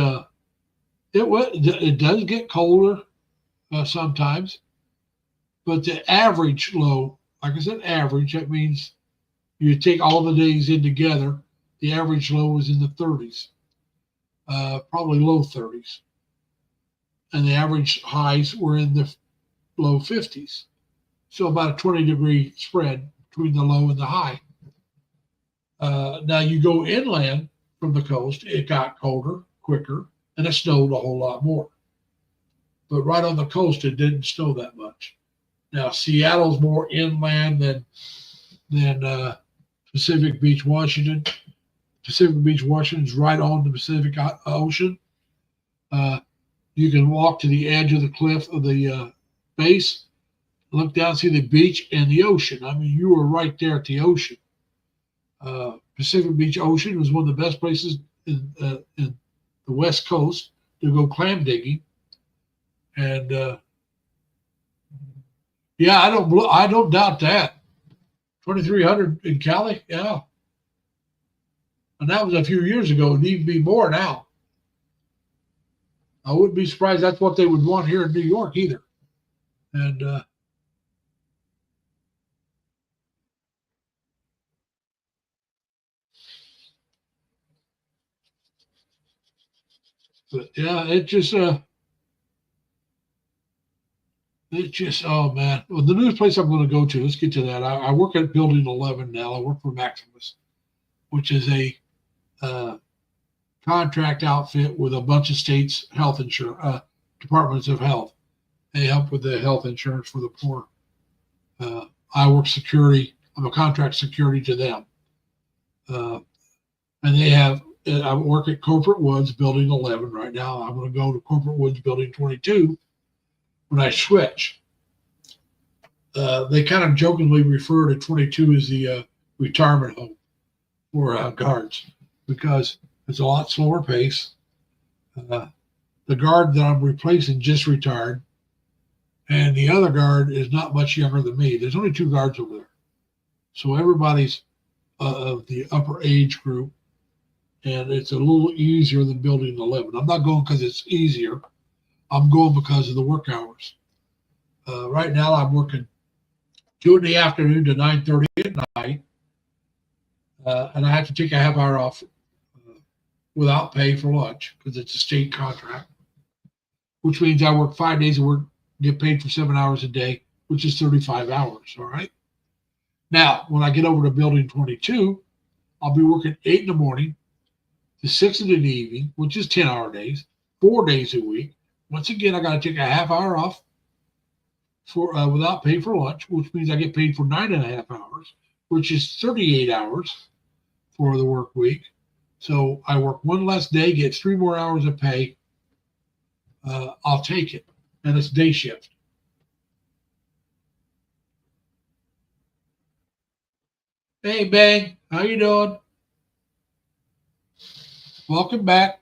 it does get colder sometimes. But the average low, like I said, average, that means you take all the days in together. The average low was in the 30s, probably low 30s, and the average highs were in the low 50s. So about a 20-degree spread between the low and the high. Now you go inland from the coast, it got colder quicker, and it snowed a whole lot more. But right on the coast, it didn't snow that much. Now Seattle's more inland than Pacific Beach, Washington. Pacific Beach, Washington is right on the Pacific Ocean. You can walk to the edge of the cliff of the base, look down, see the beach and the ocean. I mean, you were right there at the ocean. Pacific Beach Ocean was one of the best places in the West Coast to go clam digging, and yeah, I don't doubt that. 2,300 in Cali, yeah, and that was a few years ago. It need to be more now. I wouldn't be surprised that's what they would want here in New York either, and but yeah, it's just oh man. Well, the new place I'm going to go to. Let's get to that. I work at Building 11 now. I work for Maximus, which is a contract outfit with a bunch of states' health insurance departments of health. They help with the health insurance for the poor. I work security. I'm a contract security to them, and they have. I work at Corporate Woods Building 11 right now. I'm going to go to Corporate Woods Building 22 when I switch. They kind of jokingly refer to 22 as the retirement home for guards because it's a lot slower pace. The guard that I'm replacing just retired, and the other guard is not much younger than me. There's only 2 guards over there. So everybody's of the upper age group, and it's a little easier than Building 11. I'm not going because it's easier. I'm going because of the work hours. Right now, I'm working 2 in the afternoon to 9:30 at night, and I have to take a half hour off without pay for lunch because it's a state contract, which means I work 5 days of work, get paid for 7 hours a day, which is 35 hours. All right. Now, when I get over to Building 22, I'll be working 8 in the morning to 6 in the evening, which is 10-hour days, 4 days a week. Once again, I got to take a half hour off for without pay for lunch, which means I get paid for 9.5 hours, which is 38 hours for the work week. So I work 1 less day, get 3 more hours of pay. I'll take it, and it's day shift. Hey, Bang, how you doing? Welcome back.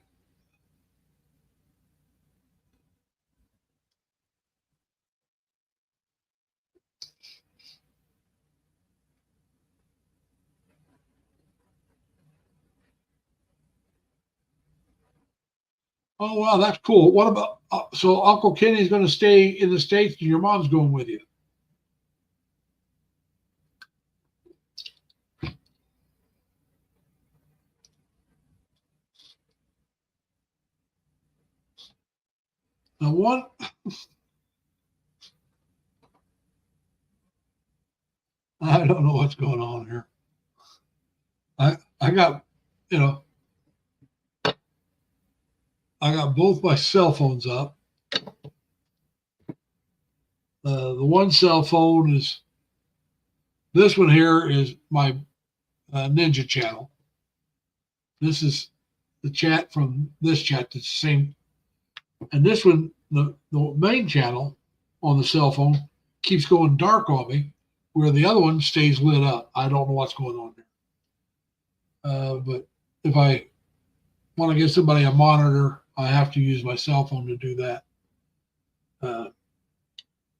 Oh, wow, that's cool. What about, so Uncle Kenny's going to stay in the States and your mom's going with you? Now, one, I don't know what's going on here. I got, you know, I got both my cell phones up. The one cell phone is, this one here is my Ninja channel. This is the chat from this chat that's the same. And this one, the main channel on the cell phone keeps going dark on me, where the other one stays lit up. I don't know what's going on there. But if I want to give somebody a monitor, I have to use my cell phone to do that.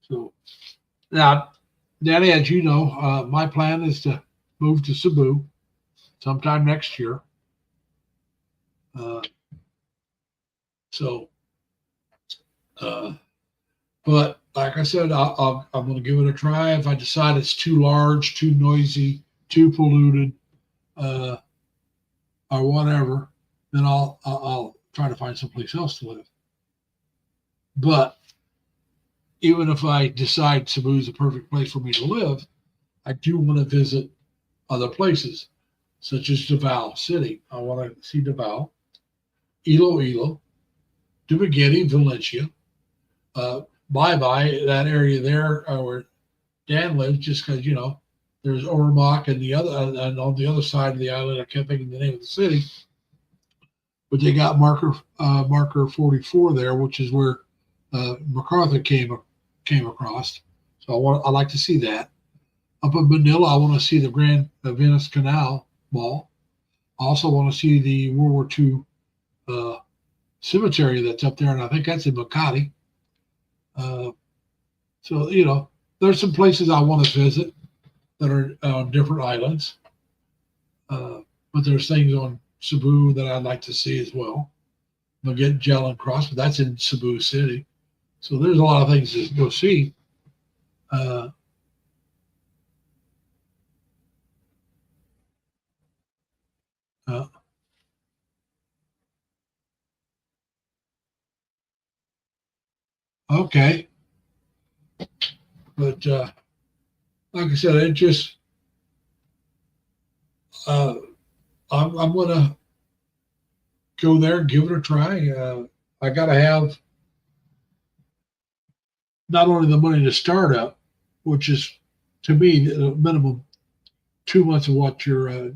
So now, Danny, as you know, my plan is to move to Cebu sometime next year. But like I said, I'm going to give it a try. If I decide it's too large, too noisy, too polluted, or whatever, then I'll try to find someplace else to live. But even if I decide Cebu is a perfect place for me to live, I do want to visit other places, such as Davao City. I want to see Davao, Iloilo, Dumaguete, Valencia, Bye-bye, that area there where Dan lives, just because, you know, there's Ormoc and and on the other side of the island, I can't think of the name of the city, but they got marker 44 there, which is where MacArthur came across. So I like to see that. Up in Manila, I want to see the Grand Venice Canal Mall. I also want to see the World War II cemetery that's up there, and I think that's in Makati. So, you know, there's some places I want to visit that are on different islands. But there's things on Cebu that I'd like to see as well. Magellan Cross, but that's in Cebu City. So there's a lot of things to go see. Okay. But like I said, it just, I'm going to go there and give it a try. I got to have not only the money to start up, which is to me the minimum 2 months of what your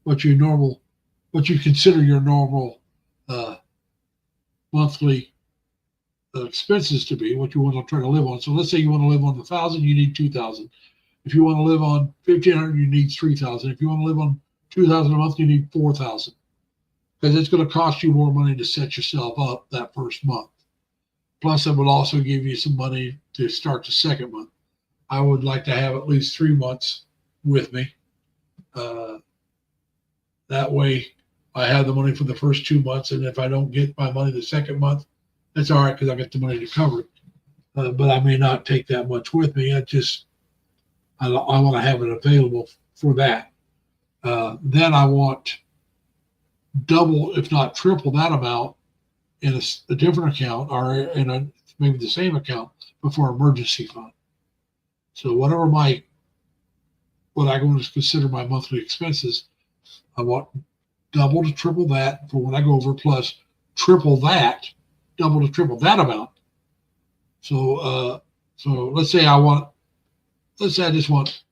what you consider your normal monthly expenses to be, what you want to try to live on. So let's say you want to live on 1,000, you need 2,000. If you want to live on 1,500, you need 3,000. If you want to live on 2,000 a month, you need 4,000, because it's going to cost you more money to set yourself up that first month. Plus, it will also give you some money to start the second month. I would like to have at least 3 months with me. That way, I have the money for the first 2 months, and if I don't get my money the second month, that's all right, because I get the money to cover it. But I may not take that much with me. I want to have it available for that. Then I want double, if not triple that amount in a different account, or in maybe the same account, but for emergency fund. So whatever what I going to consider my monthly expenses, I want double to triple that for when I go over, plus triple that, double to triple that amount. So let's say I just want,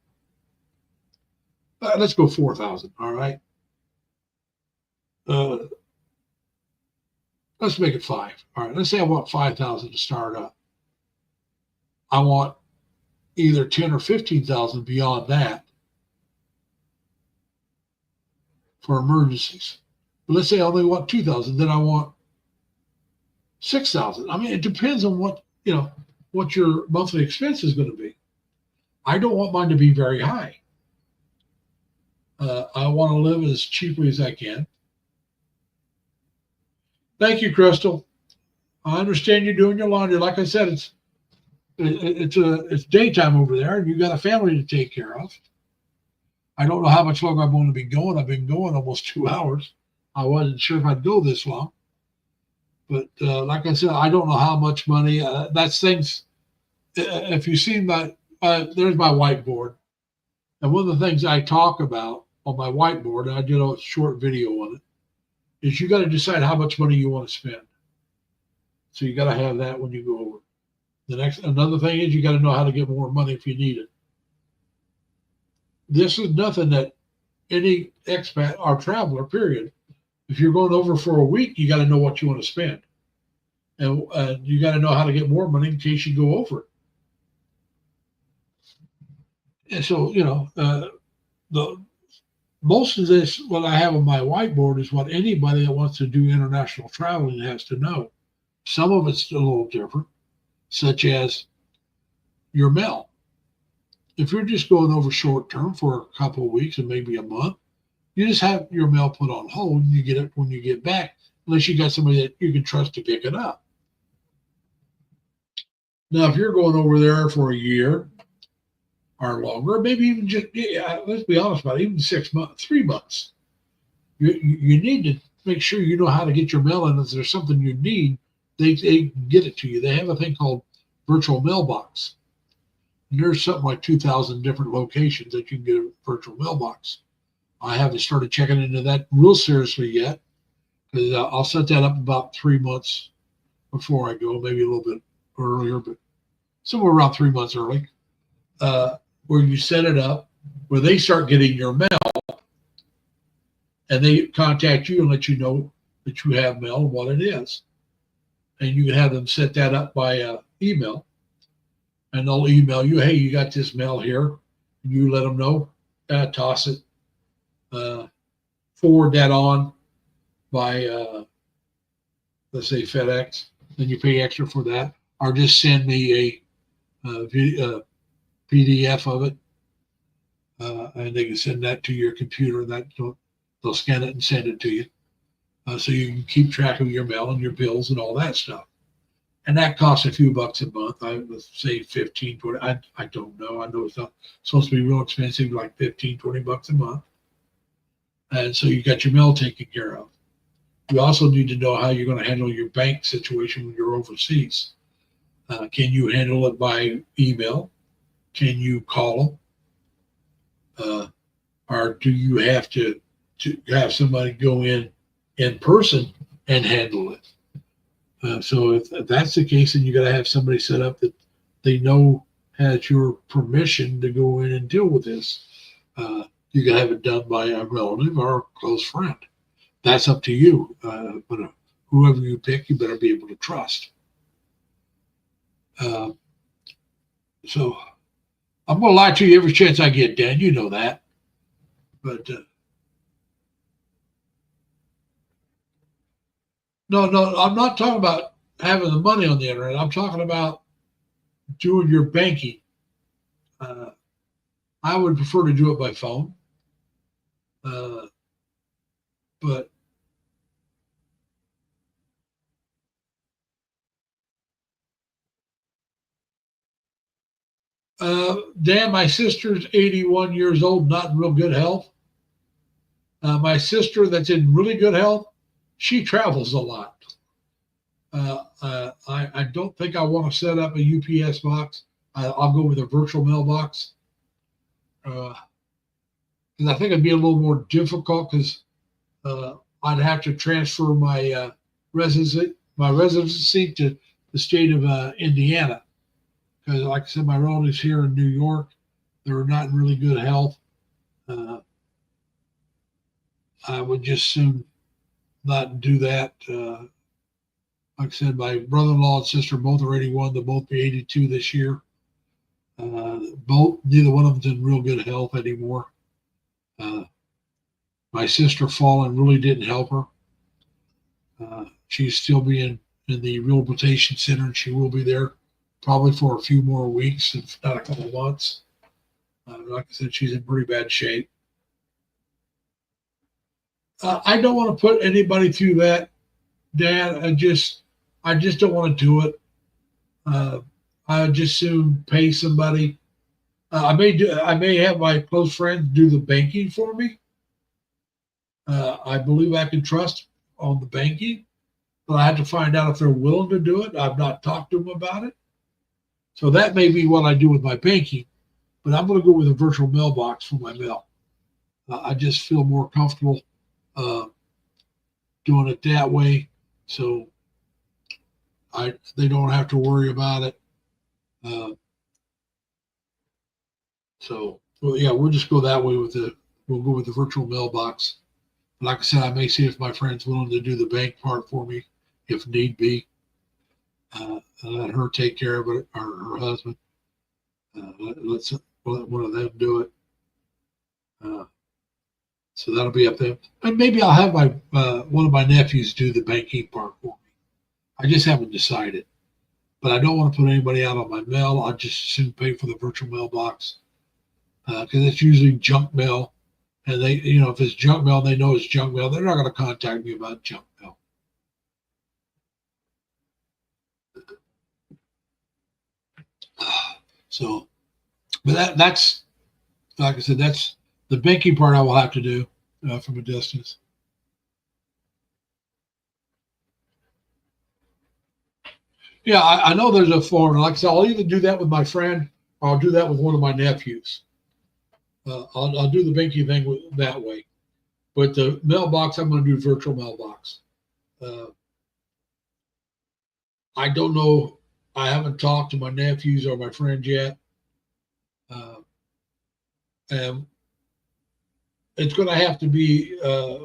let's go 4,000. All right. Let's make it 5. All right. Let's say I want 5,000 to start up. I want either 10 or 15,000 beyond that for emergencies. But let's say I only want 2,000, then I want 6,000. I mean, it depends on what your monthly expense is going to be. I don't want mine to be very high. I want to live as cheaply as I can. Thank you, Crystal. I understand you're doing your laundry. Like I said, it's daytime over there, and you got a family to take care of. I don't know how much longer I'm going to be going. I've been going almost 2 hours. I wasn't sure if I'd go this long, but like I said, I don't know how much money. That's things. If you see there's my whiteboard, and one of the things I talk about on my whiteboard, and I did a short video on it, is you got to decide how much money you want to spend. So you got to have that when you go over. Another thing is you got to know how to get more money if you need it. This is nothing that any expat or traveler, period. If you're going over for a week, you got to know what you want to spend, and you got to know how to get more money in case you go over. And so the most of this, what I have on my whiteboard, is what anybody that wants to do international traveling has to know. Some of it's a little different, such as your mail. If you're just going over short term for a couple of weeks and maybe a month, you just have your mail put on hold and you get it when you get back, unless you got somebody that you can trust to pick it up. Now, if you're going over there for a year or longer, maybe even just, let's be honest about it, even 6 months, 3 months, you need to make sure you know how to get your mail in. If there's something you need, they can get it to you. They have a thing called virtual mailbox. And there's something like 2,000 different locations that you can get a virtual mailbox. I haven't started checking into that real seriously yet, because I'll set that up about 3 months before I go, maybe a little bit earlier, but somewhere around 3 months early, where you set it up, where they start getting your mail, and they contact you and let you know that you have mail and what it is. And you can have them set that up by email, and they'll email you, hey, you got this mail here. And you let them know, toss it, forward that on by, let's say, FedEx. Then you pay extra for that, or just send me a PDF of it, and they can send that to your computer. That they'll scan it and send it to you, so you can keep track of your mail and your bills and all that stuff. And that costs a few bucks a month. I would say 15, 20. I don't know. I know it's not supposed to be real expensive, like 15, 20 bucks a month. And so you got your mail taken care of. You also need to know how you're going to handle your bank situation when you're overseas. Can you handle it by email? Can you call them? Or do you have to have somebody go in person and handle it? So if that's the case, then you got to have somebody set up that they know has your permission to go in and deal with this. You can have it done by a relative or a close friend. That's up to you. But whoever you pick, you better be able to trust. So I'm going to lie to you every chance I get, Dan. You know that. But no, I'm not talking about having the money on the internet. I'm talking about doing your banking. I would prefer to do it by phone. But Dan, my sister's 81 years old, not in real good health. My sister that's in really good health, she travels a lot. I don't think I want to set up a UPS box. I'll go with a virtual mailbox. Because I think it'd be a little more difficult, because I'd have to transfer my residency to the state of Indiana. Because, like I said, my relatives here in New York, they're not in really good health. I would just soon not do that. Like I said, my brother-in-law and sister both are 81. They'll both be 82 this year. Neither one of them's in real good health anymore. My sister falling really didn't help her. She's still being in the rehabilitation center, and she will be there probably for a few more weeks, if not a couple of months. Like I said, she's in pretty bad shape. I don't want to put anybody through that Dad, I just don't want to do it. I would just soon pay somebody. I may have my close friends do the banking for me. I believe I can trust on the banking, but I have to find out if they're willing to do it. I've not talked to them about it. So that may be what I do with my banking, but I'm going to go with a virtual mailbox for my mail. I just feel more comfortable doing it that way, so they don't have to worry about it. Well, yeah, we'll just go that way with we'll go with the virtual mailbox. Like I said, I may see if my friend's willing to do the bank part for me, if need be. And let her take care of it, or her husband. Let one of them do it. So that'll be up there. And maybe I'll have my one of my nephews do the banking part for me. I just haven't decided. But I don't want to put anybody out on my mail. I'll just soon pay for the virtual mailbox. Because it's usually junk mail. And they, if it's junk mail, they know it's junk mail. They're not going to contact me about junk mail. So, but that's, like I said, that's the banking part I will have to do from a distance. Yeah, I know there's a form. Like I said, I'll either do that with my friend or I'll do that with one of my nephews. I'll do the banking thing that way. But the mailbox, I'm going to do virtual mailbox. I don't know. I haven't talked to my nephews or my friends yet. And it's going to have to be a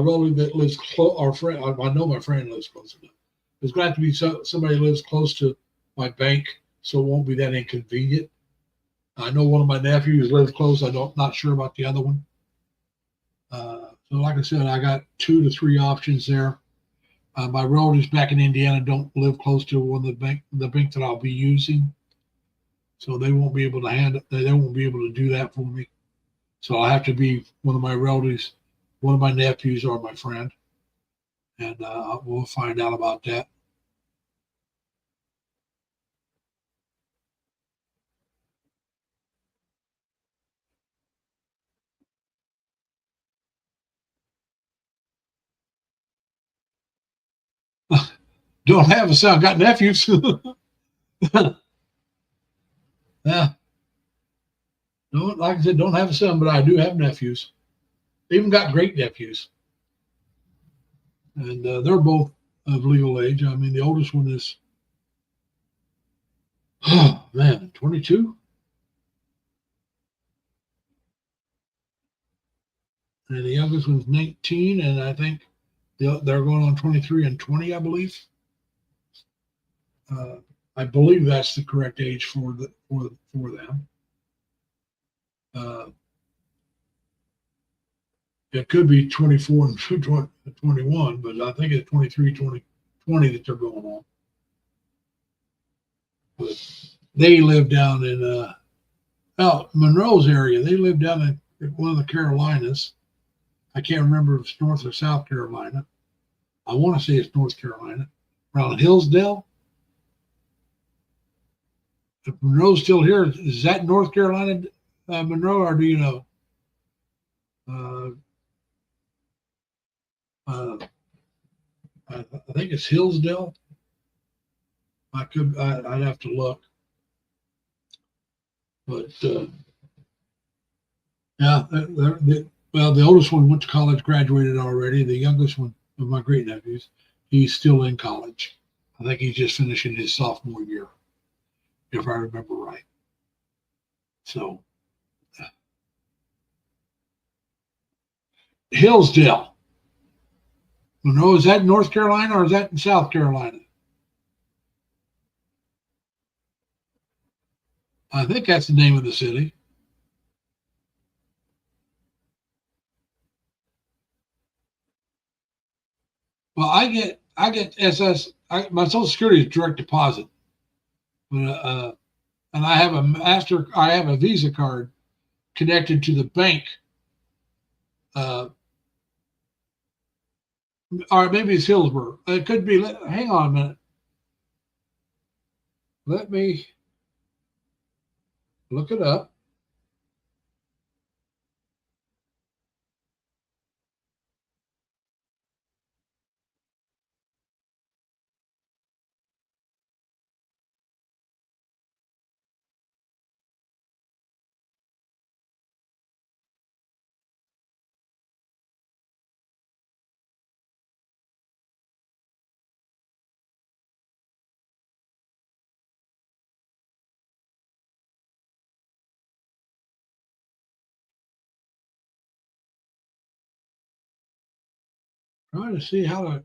relative that lives close. Our friend, I know my friend lives close enough. There's going to have to be somebody who lives close to my bank, so it won't be that inconvenient. I know one of my nephews lives close. Not sure about the other one. So like I said, I got 2 to 3 options there. My relatives back in Indiana don't live close to one of the bank that I'll be using, so they won't be able to they won't be able to do that for me. So I'll have to be one of my relatives, one of my nephews, or my friend, and we'll find out about that. Don't have a son, got nephews. Yeah. No, like I said, don't have a son, but I do have nephews. Even got great nephews. And they're both of legal age. I mean, the oldest one is, oh man, 22. And the youngest one's 19. And I think they're going on 23 and 20, I believe. I believe that's the correct age for them. It could be 24 and 21, but I think it's 23, 20 that they're going on. But they live down in Monroe's area. They live down in one of the Carolinas. I can't remember if it's North or South Carolina. I want to say it's North Carolina, around Hillsdale. If Monroe's still here, is that North Carolina, Monroe, or do you know? I think it's Hillsdale. I'd have to look. But yeah, the oldest one went to college, graduated already. The youngest one of my great nephews, he's still in college. I think he's just finishing his sophomore year, if I remember right. So, Hillsdale. Monroe, is that in North Carolina or is that in South Carolina? I think that's the name of the city. Well, I get my Social Security is direct deposit, but and I have a Visa card connected to the bank All right, maybe it's Hillsborough. It could be. Hang on a minute. Let me look it up. Trying to see how to.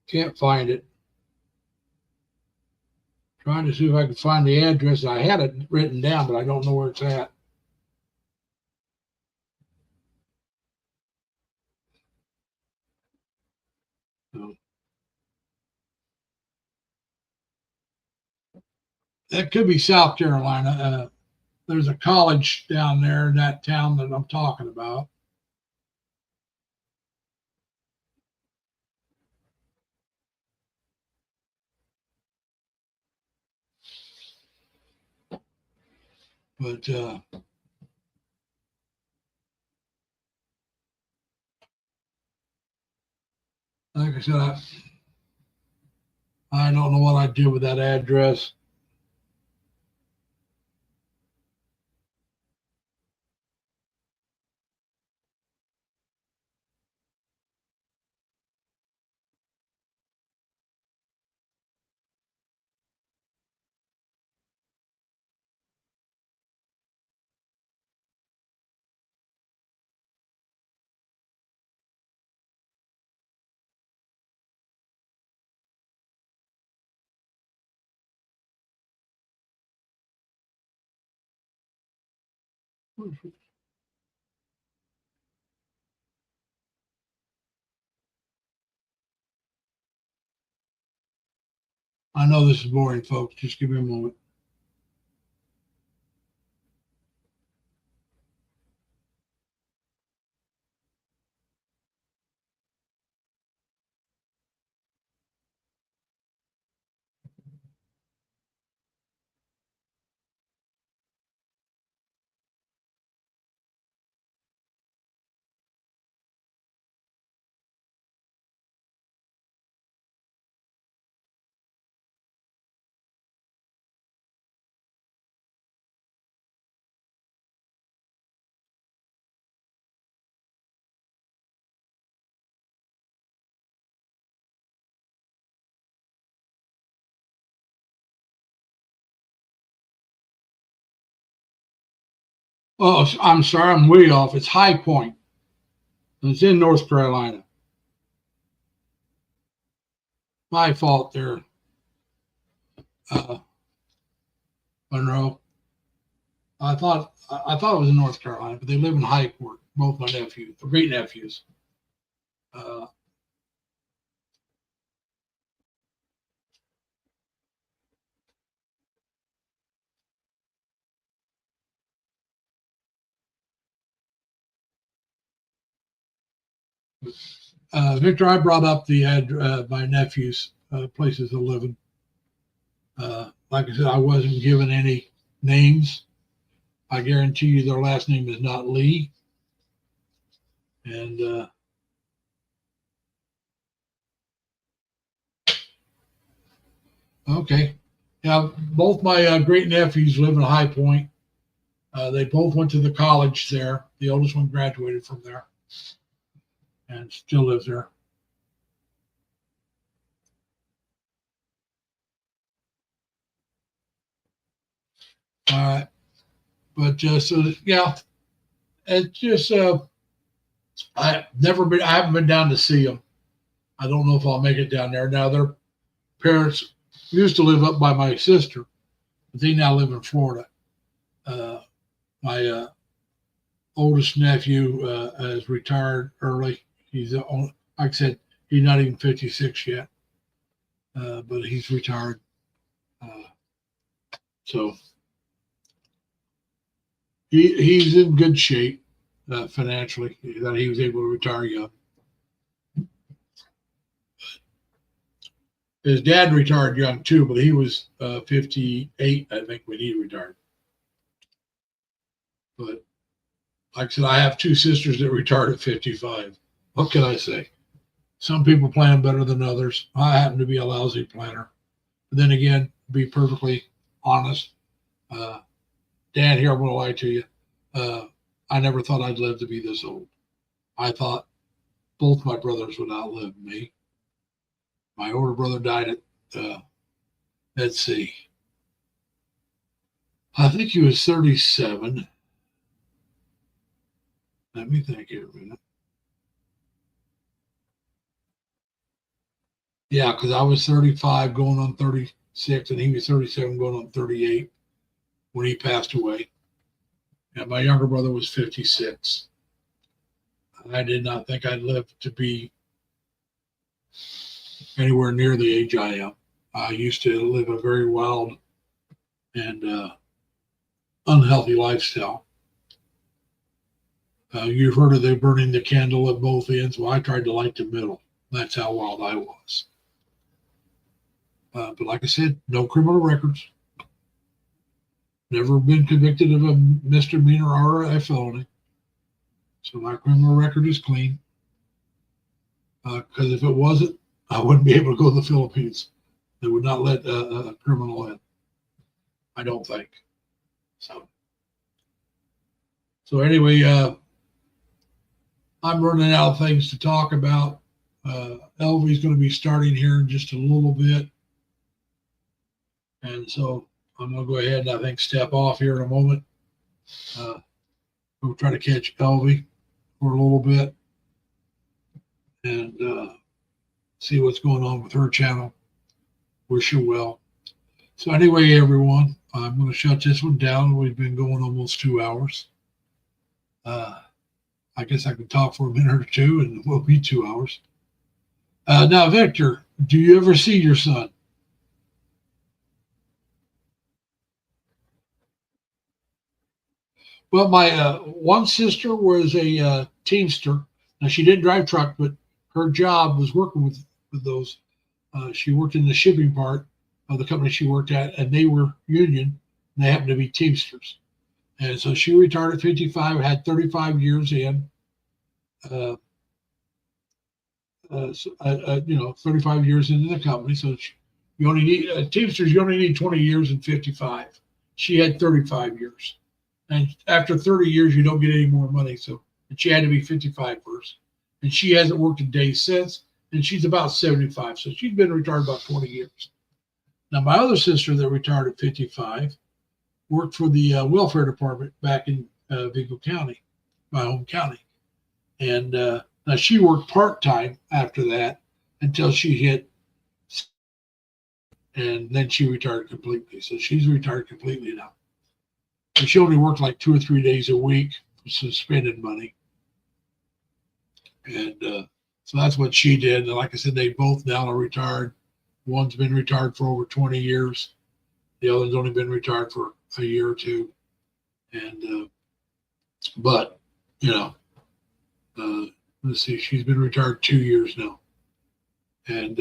Can't find it. Trying to see if I can find the address. I had it written down, but I don't know where it's at. So, that could be South Carolina. There's a college down there in that town that I'm talking about. But like I said, I don't know what I did with that address. I know this is boring, folks. Just give me a moment. Oh, I'm sorry. I'm way off. It's High Point. It's in North Carolina. My fault there, Monroe. I thought it was in North Carolina, but they live in High Point. Both my nephews, great nephews. Uh, Victor, I brought up my nephew's places of living. Like I said, I wasn't given any names. I guarantee you their last name is not Lee. And okay. Yeah, both my great nephews live in High Point. They both went to the college there. The oldest one graduated from there and still lives there. All right. But so, yeah, it's just, I haven't been down to see them. I don't know if I'll make it down there. Now, their parents used to live up by my sister, but they now live in Florida. My oldest nephew has retired early. He's like I said, he's not even 56 yet, but he's retired. So he's in good shape financially. That he was able to retire young. His dad retired young too, but he was 58, I think, when he retired. But like I said, I have two sisters that retired at 55. What can I say? Some people plan better than others. I happen to be a lousy planner. But then again, to be perfectly honest, Dan, here I'm going to lie to you. I never thought I'd live to be this old. I thought both my brothers would outlive me. My older brother died at, let's see, I think he was 37. Let me think here a minute. Yeah, because I was 35 going on 36, and he was 37 going on 38 when he passed away. And my younger brother was 56. I did not think I'd live to be anywhere near the age I am. I used to live a very wild and unhealthy lifestyle. You've heard of the burning the candle at both ends. Well, I tried to light the middle. That's how wild I was. But like I said, no criminal records. Never been convicted of a misdemeanor or a felony. So my criminal record is clean. Because if it wasn't, I wouldn't be able to go to the Philippines. They would not let a criminal in. I don't think. So anyway, I'm running out of things to talk about. Elvie's going to be starting here in just a little bit. And so I'm going to go ahead and I think step off here in a moment. We'll try to catch Elvie for a little bit and see what's going on with her channel. Wish her well. So anyway, everyone, I'm going to shut this one down. We've been going almost 2 hours. I guess I can talk for a minute or two and we'll be 2 hours. Now, Victor, do you ever see your son? Well, my one sister was a teamster. Now, she didn't drive truck, but her job was working with those. She worked in the shipping part of the company she worked at, and they were union, and they happened to be teamsters. And so she retired at 55, had 35 years in. 35 years into the company. So you only need teamsters. You only need 20 years and 55. She had 35 years. And after 30 years, you don't get any more money. So she had to be 55 first. And she hasn't worked a day since. And she's about 75. So she's been retired about 20 years. Now, my other sister that retired at 55 worked for the welfare department back in Vigo County, my home county. And now she worked part-time after that until she hit, and then she retired completely. So she's retired completely now. And she only worked like 2 or 3 days a week for suspended money. And so that's what she did. And like I said, they both now are retired. One's been retired for over 20 years. The other's only been retired for a year or two. And, but, let's see, she's been retired 2 years now. And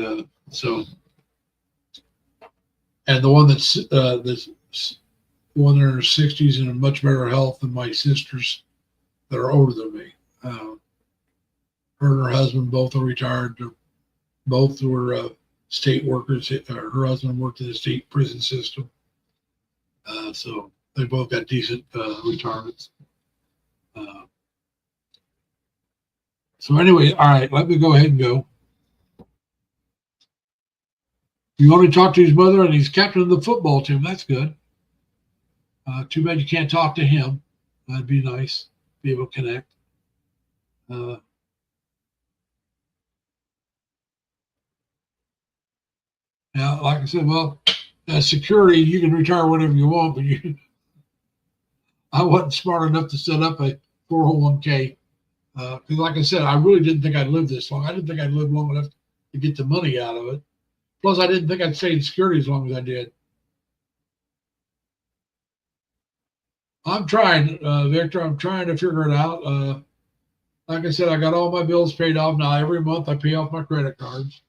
and the one that's one in her 60s and in much better health than my sisters that are older than me. Her and her husband both are retired. Both were state workers. Her husband worked in the state prison system. So they both got decent retirements. So anyway, all right, let me go ahead and go. You only talk to his mother, and he's captain of the football team. That's good. Too bad you can't talk to him. That'd be nice. Be able to connect. Now, like I said, well, security, you can retire whenever you want, but I wasn't smart enough to set up a 401k. Because, like I said, I really didn't think I'd live this long. I didn't think I'd live long enough to get the money out of it. Plus, I didn't think I'd stay in security as long as I did. I'm trying, Victor. I'm trying to figure it out. Like I said, I got all my bills paid off now. Every month I pay off my credit cards.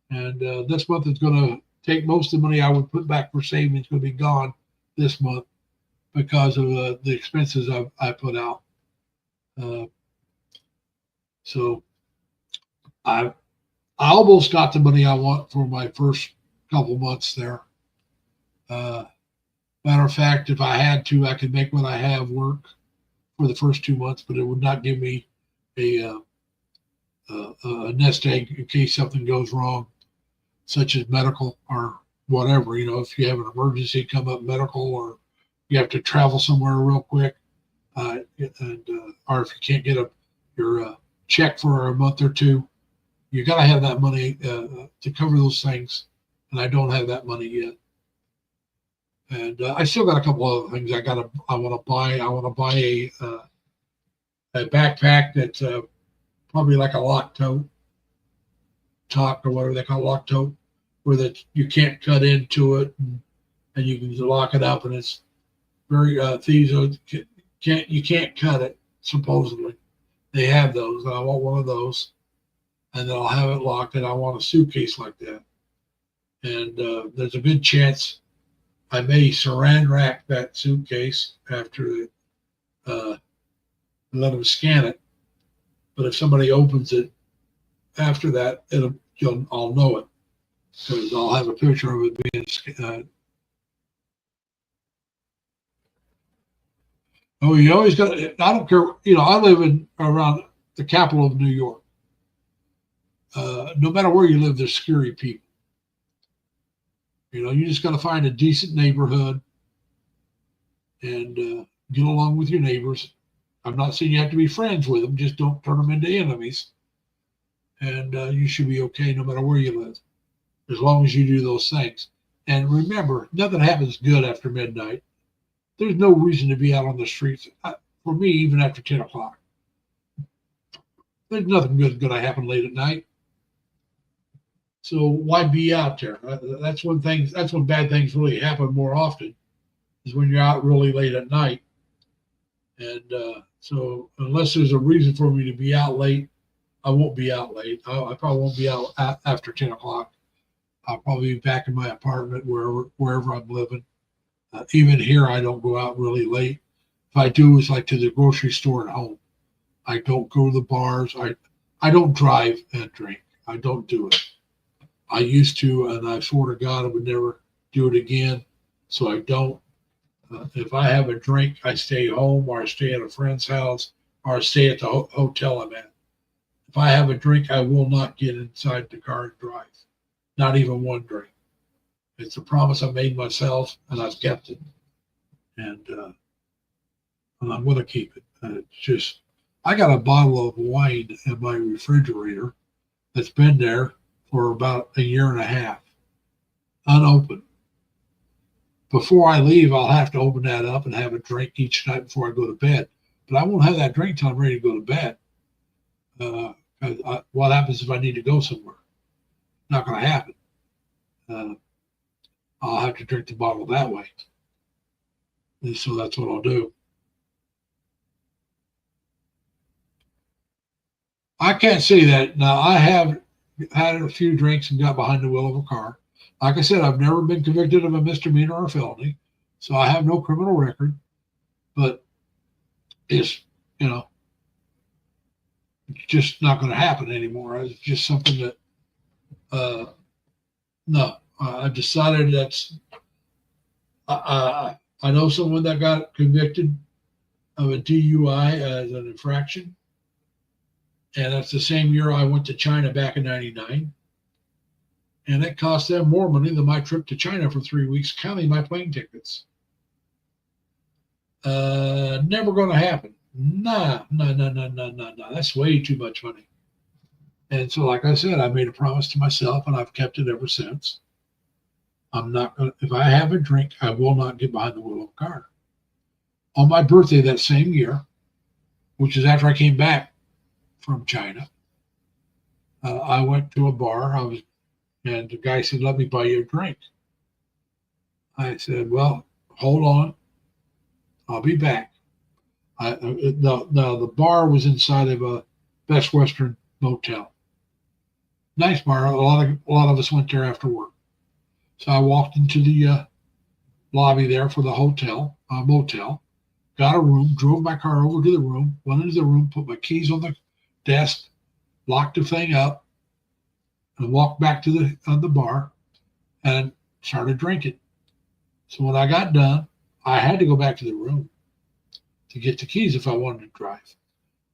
And this month is going to take most of the money I would put back for savings going to be gone this month because of the expenses I put out. So I almost got the money I want for my first couple months there. Matter of fact, if I had to, I could make what I have work for the first 2 months, but it would not give me a nest egg in case something goes wrong, such as medical or whatever. You know, if you have an emergency come up medical, or you have to travel somewhere real quick, or if you can't get your check for a month or two, you got to have that money to cover those things, and I don't have that money yet. And I still got a couple other things I want to buy. I want to buy a backpack that's probably like a lock tote, or whatever they call lock tote, where that you can't cut into it, and you can lock it up, and it's very thieves can't cut it. Supposedly, they have those. And I want one of those, and then I'll have it locked. And I want a suitcase like that. And there's a good chance I may saran wrap that suitcase after let them scan it. But if somebody opens it after that, I'll know it, because I'll have a picture of it being. You always got. I don't care. You know, I live around the capital of New York. No matter where you live, there's scary people. You know, you just got to find a decent neighborhood and get along with your neighbors. I'm not saying you have to be friends with them. Just don't turn them into enemies. And you should be okay no matter where you live, as long as you do those things. And remember, nothing happens good after midnight. There's no reason to be out on the streets. For me, even after 10 o'clock. There's nothing good going to happen late at night. So why be out there? That's when bad things really happen more often, is when you're out really late at night. And so unless there's a reason for me to be out late, I won't be out late. I probably won't be out after 10 o'clock. I'll probably be back in my apartment wherever I'm living. Even here, I don't go out really late. If I do, it's like to the grocery store at home. I don't go to the bars. I don't drive and drink. I don't do it. I used to, and I swore to God I would never do it again. So I don't. If I have a drink, I stay home, or I stay at a friend's house, or I stay at the hotel I'm at. If I have a drink, I will not get inside the car and drive. Not even one drink. It's a promise I made myself, and I've kept it. And I'm going to keep it. It's just, I got a bottle of wine in my refrigerator that's been there for about a year and a half, unopened. Before I leave, I'll have to open that up and have a drink each night before I go to bed. But I won't have that drink till I'm ready to go to bed. What happens if I need to go somewhere? Not going to happen. I'll have to drink the bottle that way. And so that's what I'll do. I can't say that. Now, I have had a few drinks and got behind the wheel of a car. Like I said, I've never been convicted of a misdemeanor or a felony, so I have no criminal record. But it's, it's just not going to happen anymore. It's just something that, no, I've decided I know someone that got convicted of a DUI as an infraction. And that's the same year I went to China back in '99. And it cost them more money than my trip to China for 3 weeks, counting my plane tickets. Never going to happen. No. That's way too much money. And so, like I said, I made a promise to myself, and I've kept it ever since. I'm not going to, if I have a drink, I will not get behind the wheel of a car. On my birthday that same year, which is after I came back from China, I went to a bar. And the guy said, "Let me buy you a drink." I said, "Well, hold on. I'll be back." The bar was inside of a Best Western motel. Nice bar. A lot of us went there after work. So I walked into the lobby there for the motel, got a room, drove my car over to the room, went into the room, put my keys on the desk, locked the thing up, and walked back to the bar and started drinking. So when I got done, I had to go back to the room to get the keys if I wanted to drive.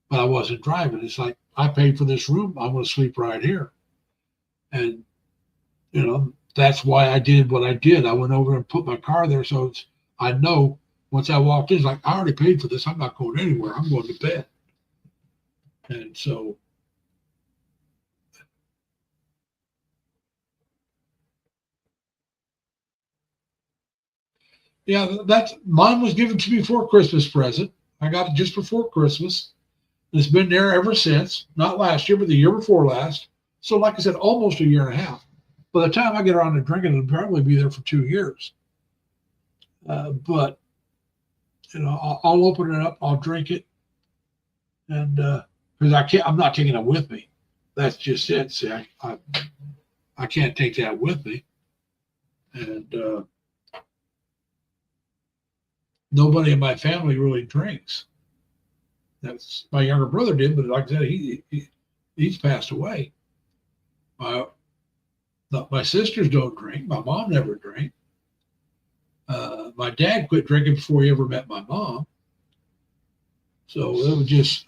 But I wasn't driving. It's like, I paid for this room. I'm going to sleep right here. And, that's why I did what I did. I went over and put my car there. So I know once I walked in, it's like, I already paid for this. I'm not going anywhere. I'm going to bed. And so, yeah, mine was given to me for a Christmas present. I got it just before Christmas. It's been there ever since. Not last year, but the year before last. So, like I said, almost a year and a half. By the time I get around to drinking, it'll probably be there for 2 years. But I'll open it up. I'll drink it, and because I'm not taking it with me. That's just it. See, I can't take that with me, and nobody in my family really drinks. That's my younger brother did, but like I said, he's passed away. My sisters don't drink. My mom never drank. My dad quit drinking before he ever met my mom. So there was just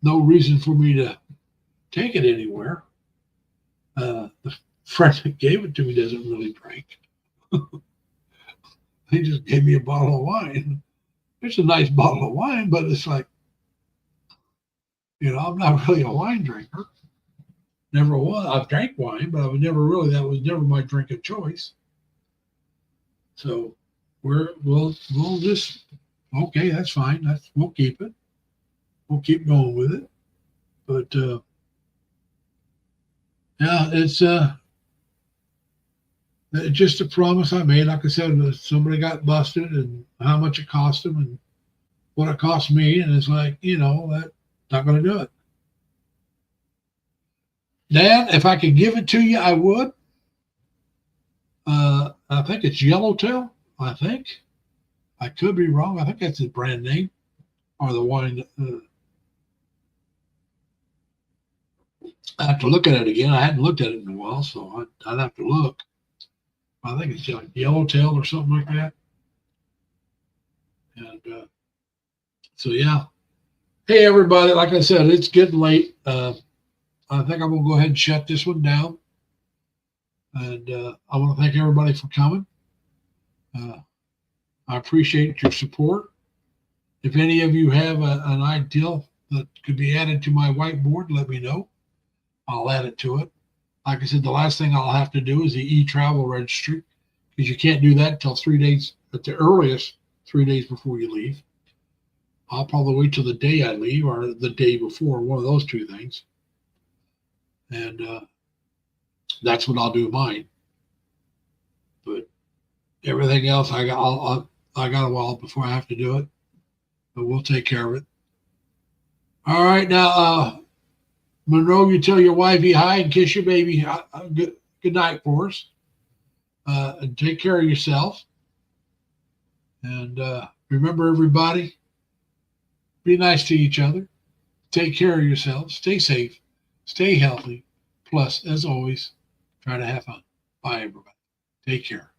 no reason for me to take it anywhere. The friend that gave it to me doesn't really drink. He just gave me a bottle of wine. It's a nice bottle of wine, but it's like, I'm not really a wine drinker. Never was. I've drank wine, but that was never my drink of choice. So we'll just, okay, that's fine. We'll keep it. We'll keep going with it. But yeah, it's just a promise I made. Like I said, somebody got busted and how much it cost them and what it cost me, and it's like, that not going to do it. Dad, if I could give it to you, I would. I think it's Yellowtail. I think. I could be wrong. I think that's the brand name or the wine. I have to look at it again. I hadn't looked at it in a while, so I'd have to look. I think it's like Yellowtail or something like that. And so, yeah. Hey, everybody. Like I said, it's getting late. I think I'm going to go ahead and shut this one down. And I want to thank everybody for coming. I appreciate your support. If any of you have an idea that could be added to my whiteboard, let me know. I'll add it to it. Like I said, the last thing I'll have to do is the e-travel registry, because you can't do that until 3 days, at the earliest, 3 days before you leave. I'll probably wait till the day I leave or the day before, one of those two things. And that's what I'll do mine. But everything else, I got a while before I have to do it, but we'll take care of it. All right, now, Monroe, you tell your wifey hi and kiss your baby. Good night for us. And take care of yourself. And remember, everybody, be nice to each other. Take care of yourselves. Stay safe. Stay healthy. Plus, as always, try to have fun. Bye, everybody. Take care.